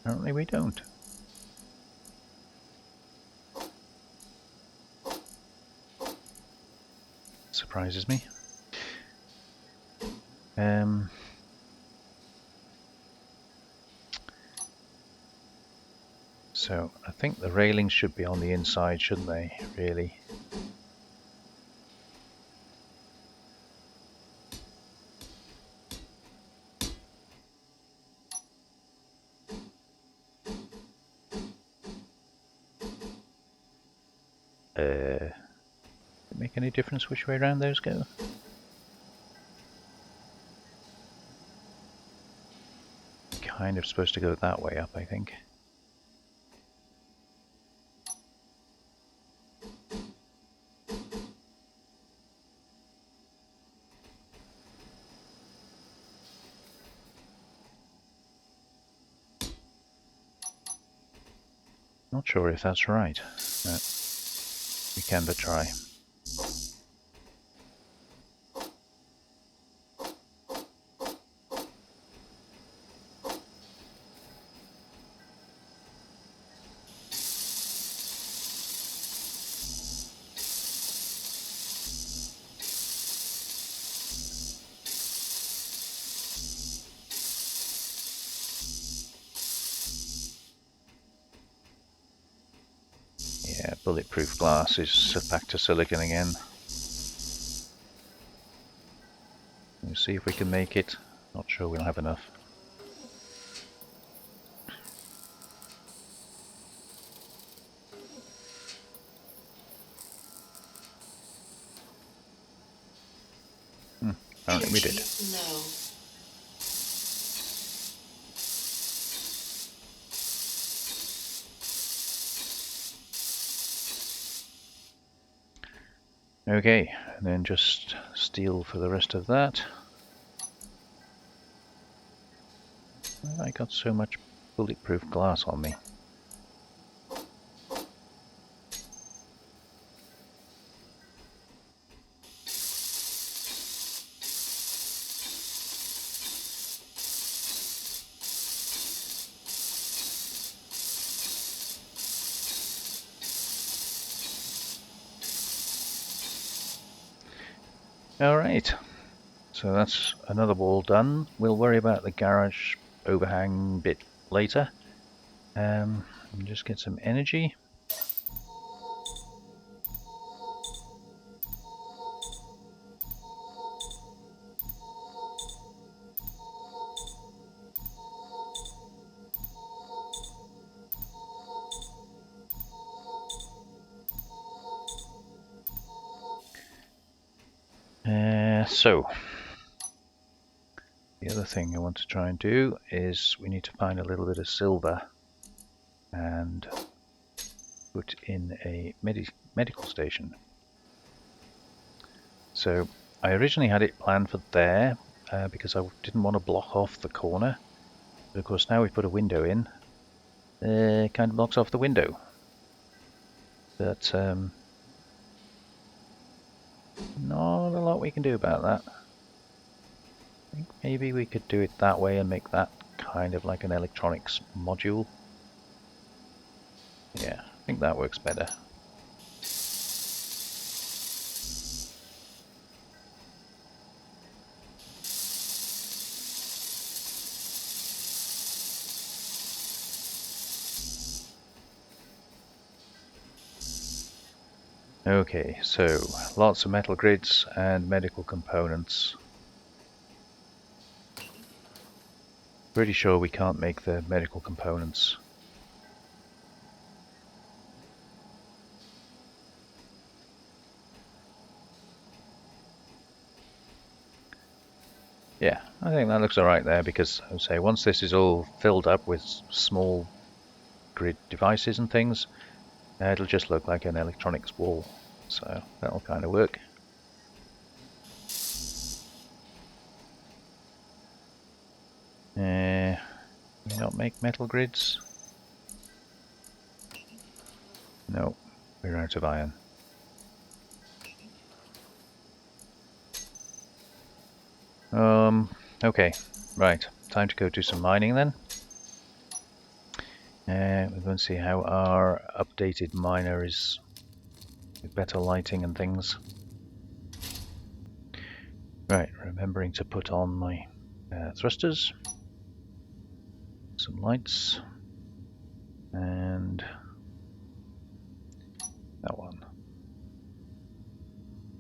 Apparently we don't. Surprises me. So I think the railings should be on the inside, shouldn't they? Really? Does it make any difference which way around those go? Kind of supposed to go that way up, I think. Not sure if that's right, but we can but try. Yeah, bulletproof glass is back to silicon again. We'll see if we can make it. Not sure we'll have enough. Apparently we did. Low. Okay, and then just steel for the rest of that. Why have I got so much bulletproof glass on me? Alright, so that's another wall done. We'll worry about the garage overhang bit later. Just get some energy. So, the other thing I want to try and do is we need to find a little bit of silver and put in a medical station. So I originally had it planned for there because I didn't want to block off the corner. But of course now we put a window in, it kind of blocks off the window. But not a lot we can do about that. I think maybe we could do it that way and make that kind of like an electronics module. Yeah, I think that works better. Okay, so lots of metal grids and medical components. Pretty sure we can't make the medical components. Yeah, I think that looks alright there because, I would say, once this is all filled up with small grid devices and things, it'll just look like an electronics wall. So that'll kind of work. Can we not make metal grids? No, we're out of iron. Okay, right, time to go do some mining then. We're going to see how our updated miner is with better lighting and things. Right, remembering to put on my thrusters, some lights, and that one.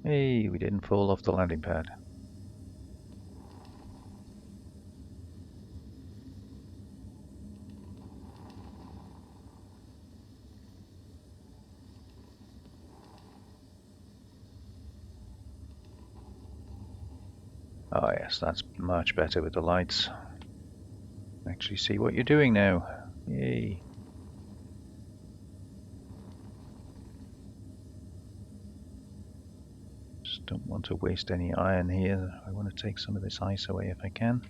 Hey, we didn't fall off the landing pad. Oh yes, that's much better with the lights. Actually see what you're doing now. Yay. Just don't want to waste any iron here. I want to take some of this ice away if I can.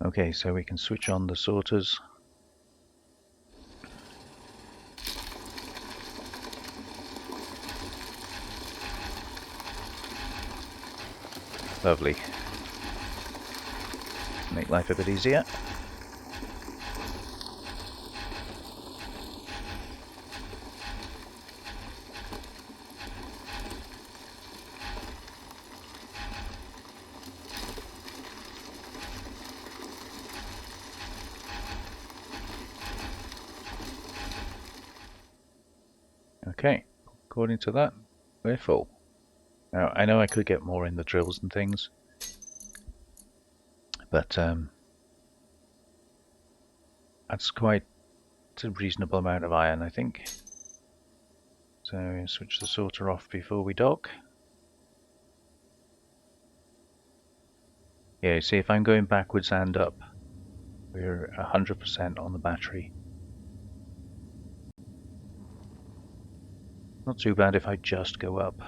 Okay, so we can switch on the sorters. Lovely. Make life a bit easier. Okay, according to that, we're full. Now, I know I could get more in the drills and things, But that's quite a reasonable amount of iron, I think. So switch the sorter off before we dock. Yeah, see, if I'm going backwards and up, we're 100% on the battery. Not too bad if I just go up.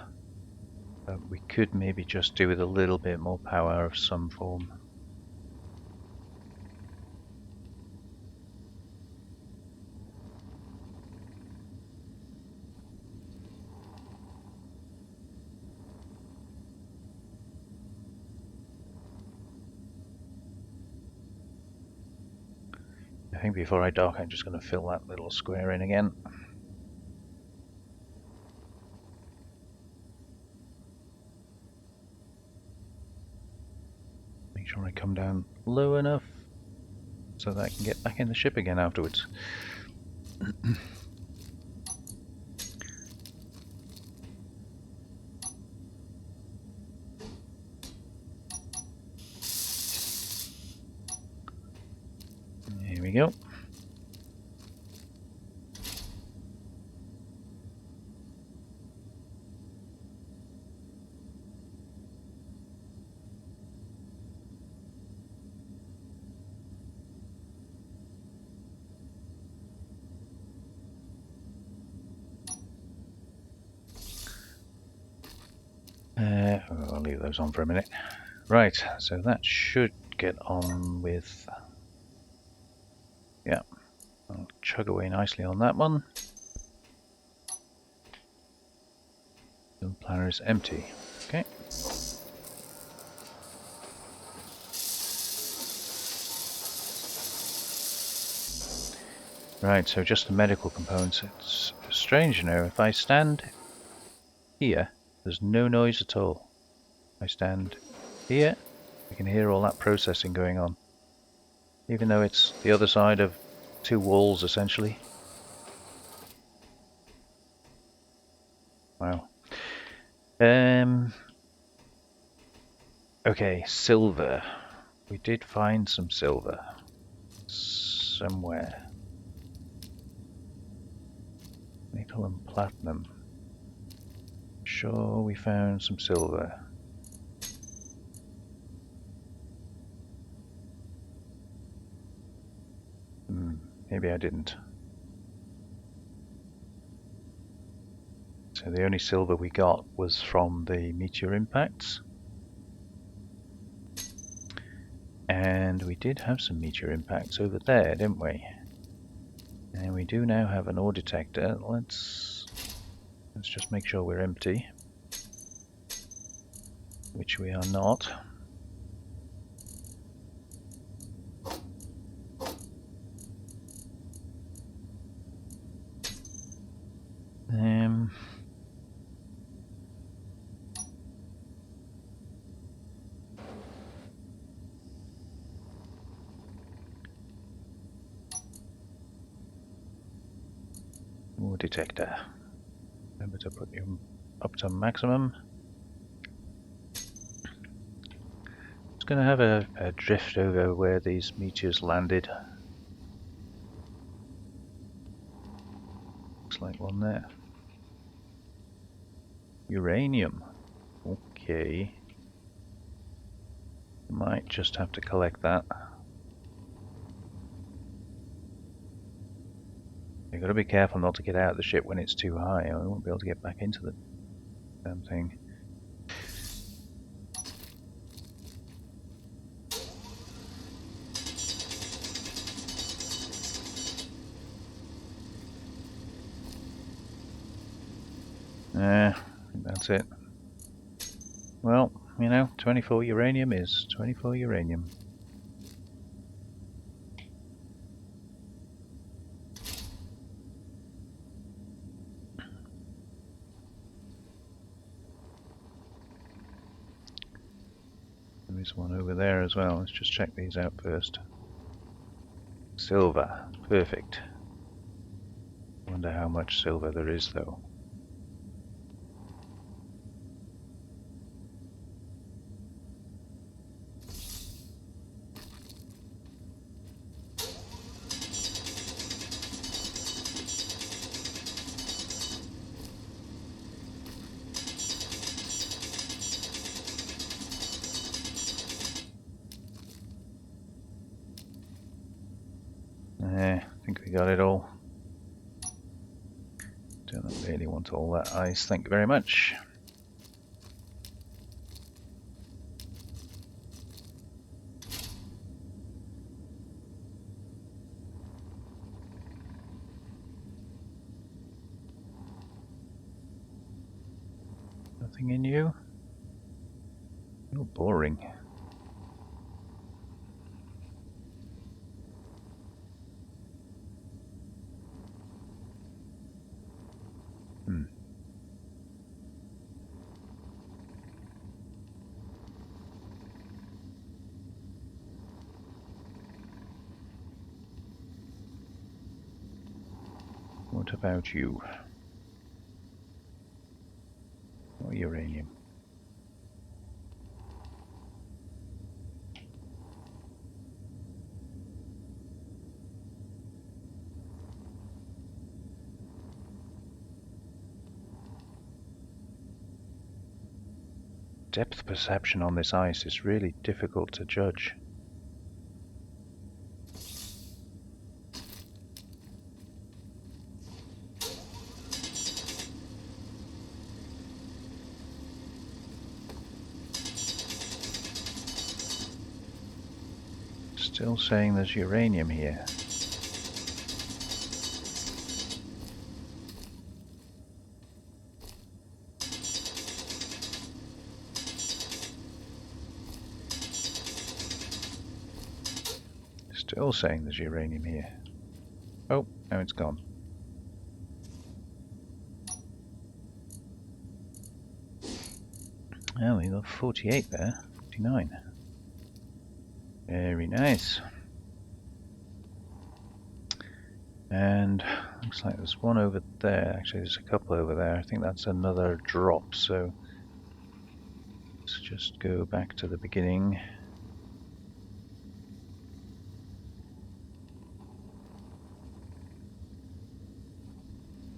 But we could maybe just do with a little bit more power of some form. I think before I dock, I'm just going to fill that little square in again. Make sure I come down low enough so that I can get back in the ship again afterwards. Here we go. I'll leave those on for a minute. Right, so that should get on with... Yeah, I'll chug away nicely on that one. The planner is empty. Okay. Right, so just the medical components. It's strange, you know, if I stand here, there's no noise at all. If I stand here, I can hear all that processing going on. Even though it's the other side of two walls, essentially. Wow. Okay, silver. We did find some silver. Somewhere. Nickel and platinum. Sure, we found some silver. Maybe I didn't. So the only silver we got was from the meteor impacts. And we did have some meteor impacts over there, didn't we? And we do now have an ore detector. Let's just make sure we're empty. Which we are not. Ore detector. Remember to put you up to maximum. It's going to have a drift over where these meteors landed. Looks like one there. Uranium. Okay. Might just have to collect that. You've got to be careful not to get out of the ship when it's too high, or I won't be able to get back into the damn thing. I think that's it. Well, you know, 24 uranium is 24 uranium. There's one over there as well. Let's just check these out first. Silver. Perfect. Wonder how much silver there is, though. think we got it all. Don't really want all that ice, thank you very much. Nothing in you? Oh, boring. What about you? Oh, uranium. Depth perception on this ice is really difficult to judge. Still saying there's uranium here. Still saying there's uranium here. Oh, now it's gone. Oh, we got 48 there. 49. Very nice. And looks like there's one over there. Actually, there's a couple over there. I think that's another drop. So let's just go back to the beginning.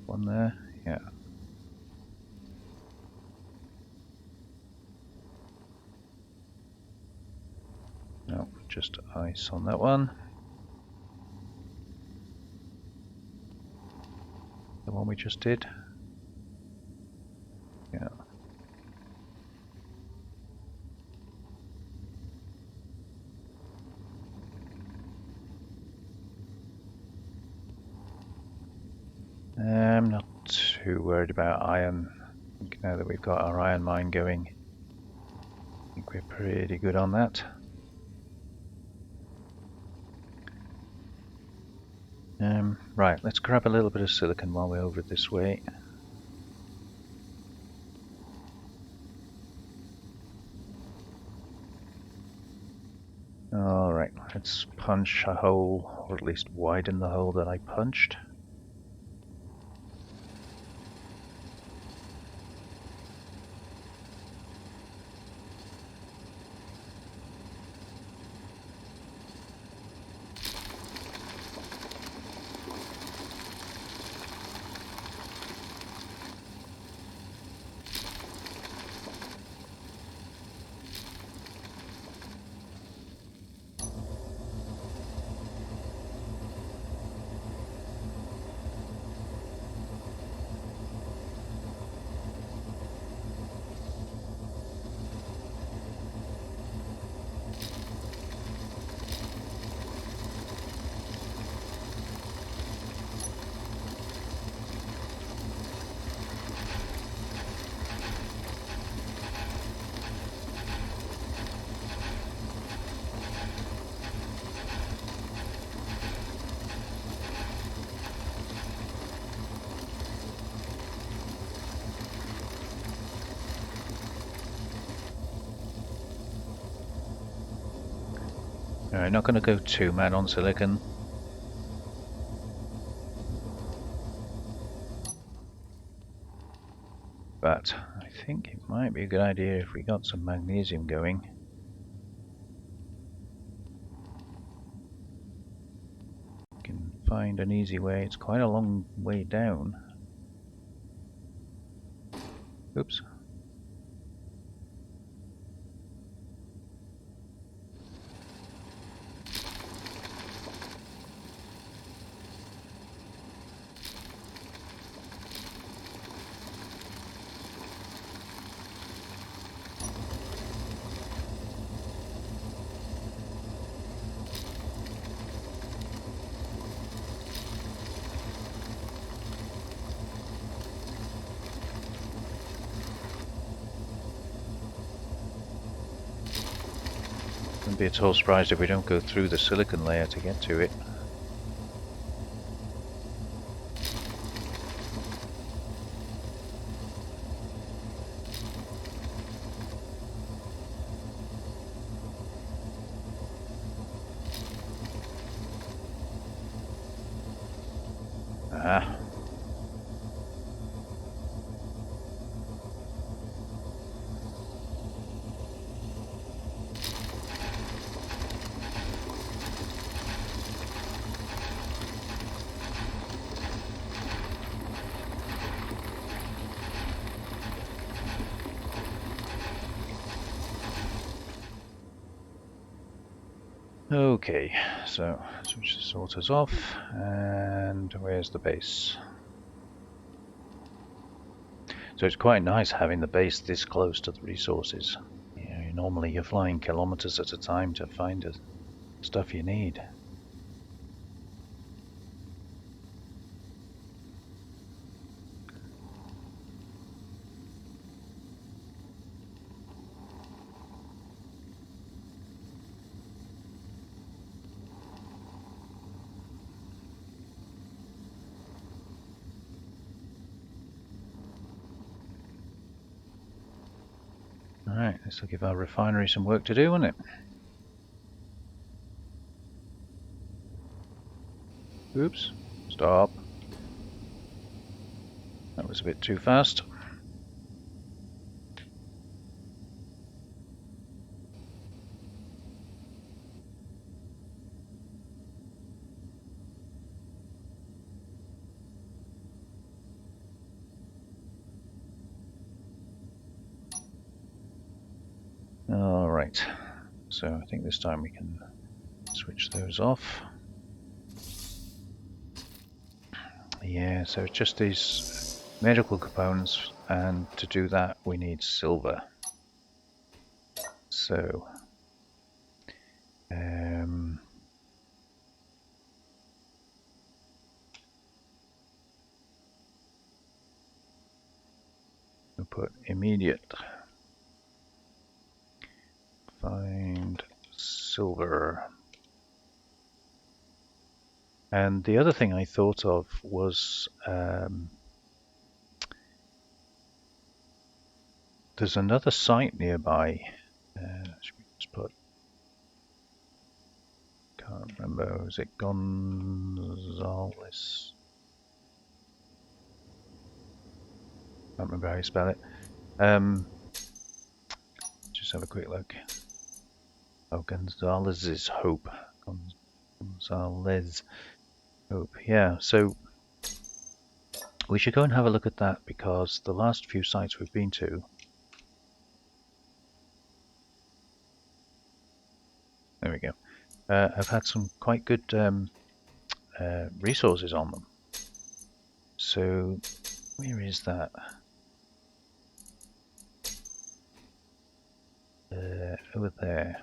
One there, yeah. No, just ice on that one. The one we just did. Yeah. I'm not too worried about iron. I think now that we've got our iron mine going, I think we're pretty good on that. Right, let's grab a little bit of silicon while we're over this way. Alright, let's punch a hole, or at least widen the hole that I punched. Alright, not going to go too mad on silicon. But I think it might be a good idea if we got some magnesium going. We can find an easy way. It's quite a long way down. Oops. Wouldn't be at all surprised if we don't go through the silicon layer to get to it. Ah. Okay, so switch the sorters off, and where's the base? So it's quite nice having the base this close to the resources. Normally you're flying kilometers at a time to find the stuff you need. Alright, this will give our refinery some work to do, won't it? Oops, stop. That was a bit too fast. Alright, so I think this time we can switch those off. Yeah, so it's just these medical components, and to do that we need silver. So, we'll put immediate. Find silver. And the other thing I thought of was there's another site nearby. Should we just put? Can't remember. Was it Gonzales? Can't remember how you spell it. Just have a quick look. Oh, Gonzalez's Hope. Gonzalez Hope. Yeah. So we should go and have a look at that, because the last few sites we've been to. There we go. Have had some quite good resources on them. So, where is that? Over there.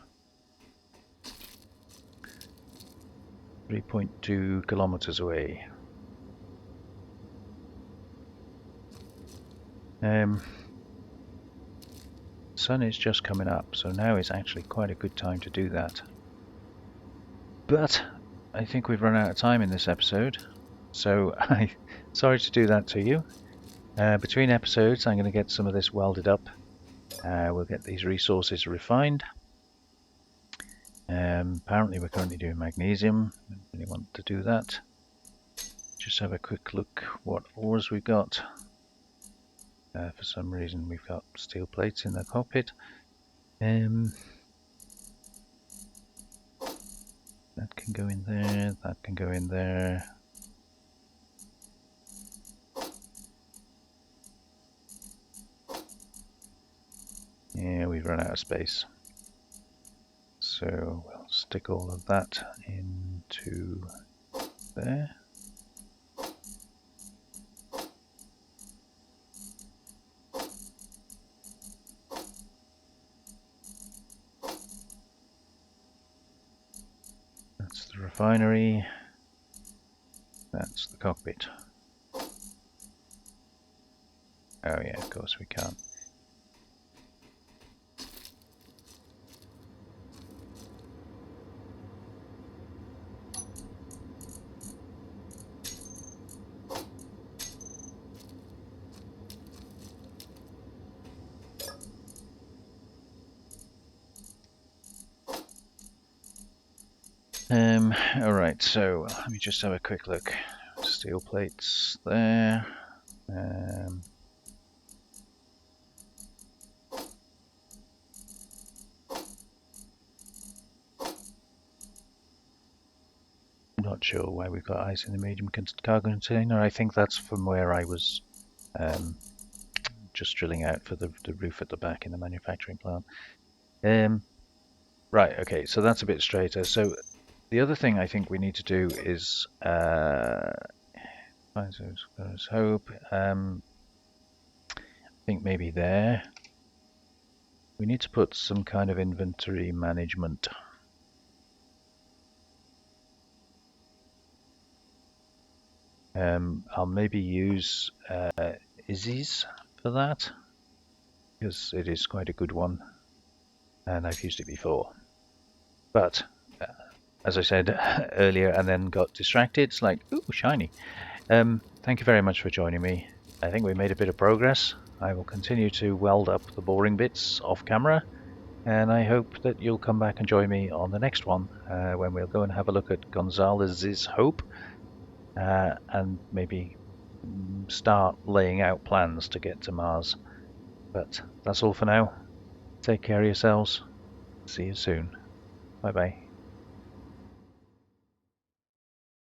3.2 kilometers away. Sun is just coming up, so now is actually quite a good time to do that. But I think we've run out of time in this episode, so I'm sorry to do that to you. Between episodes, I'm going to get some of this welded up. We'll get these resources refined. Apparently we're currently doing magnesium. I don't really want to do that. Just have a quick look what ores we've got. For some reason we've got steel plates in the cockpit. That can go in there, that can go in there. Yeah, we've run out of space. So we'll stick all of that into there. That's the refinery. That's the cockpit. Oh yeah, of course we can't. Alright, so let me just have a quick look. Steel plates there. Not sure why we've got ice in the medium cargo container. I think that's from where I was just drilling out for the roof at the back in the manufacturing plant. Right, okay, so that's a bit straighter. So the other thing I think we need to do is hope. I think maybe there. We need to put some kind of inventory management. I'll maybe use Izzy's for that, because it is quite a good one, and I've used it before. But as I said earlier, and then got distracted, it's like, ooh, shiny. Thank you very much for joining me. I think we made a bit of progress. I will continue to weld up the boring bits off camera, and I hope that you'll come back and join me on the next one, when we'll go and have a look at Gonzalez's Hope, and maybe start laying out plans to get to Mars. But that's all for now. Take care of yourselves. See you soon. Bye bye.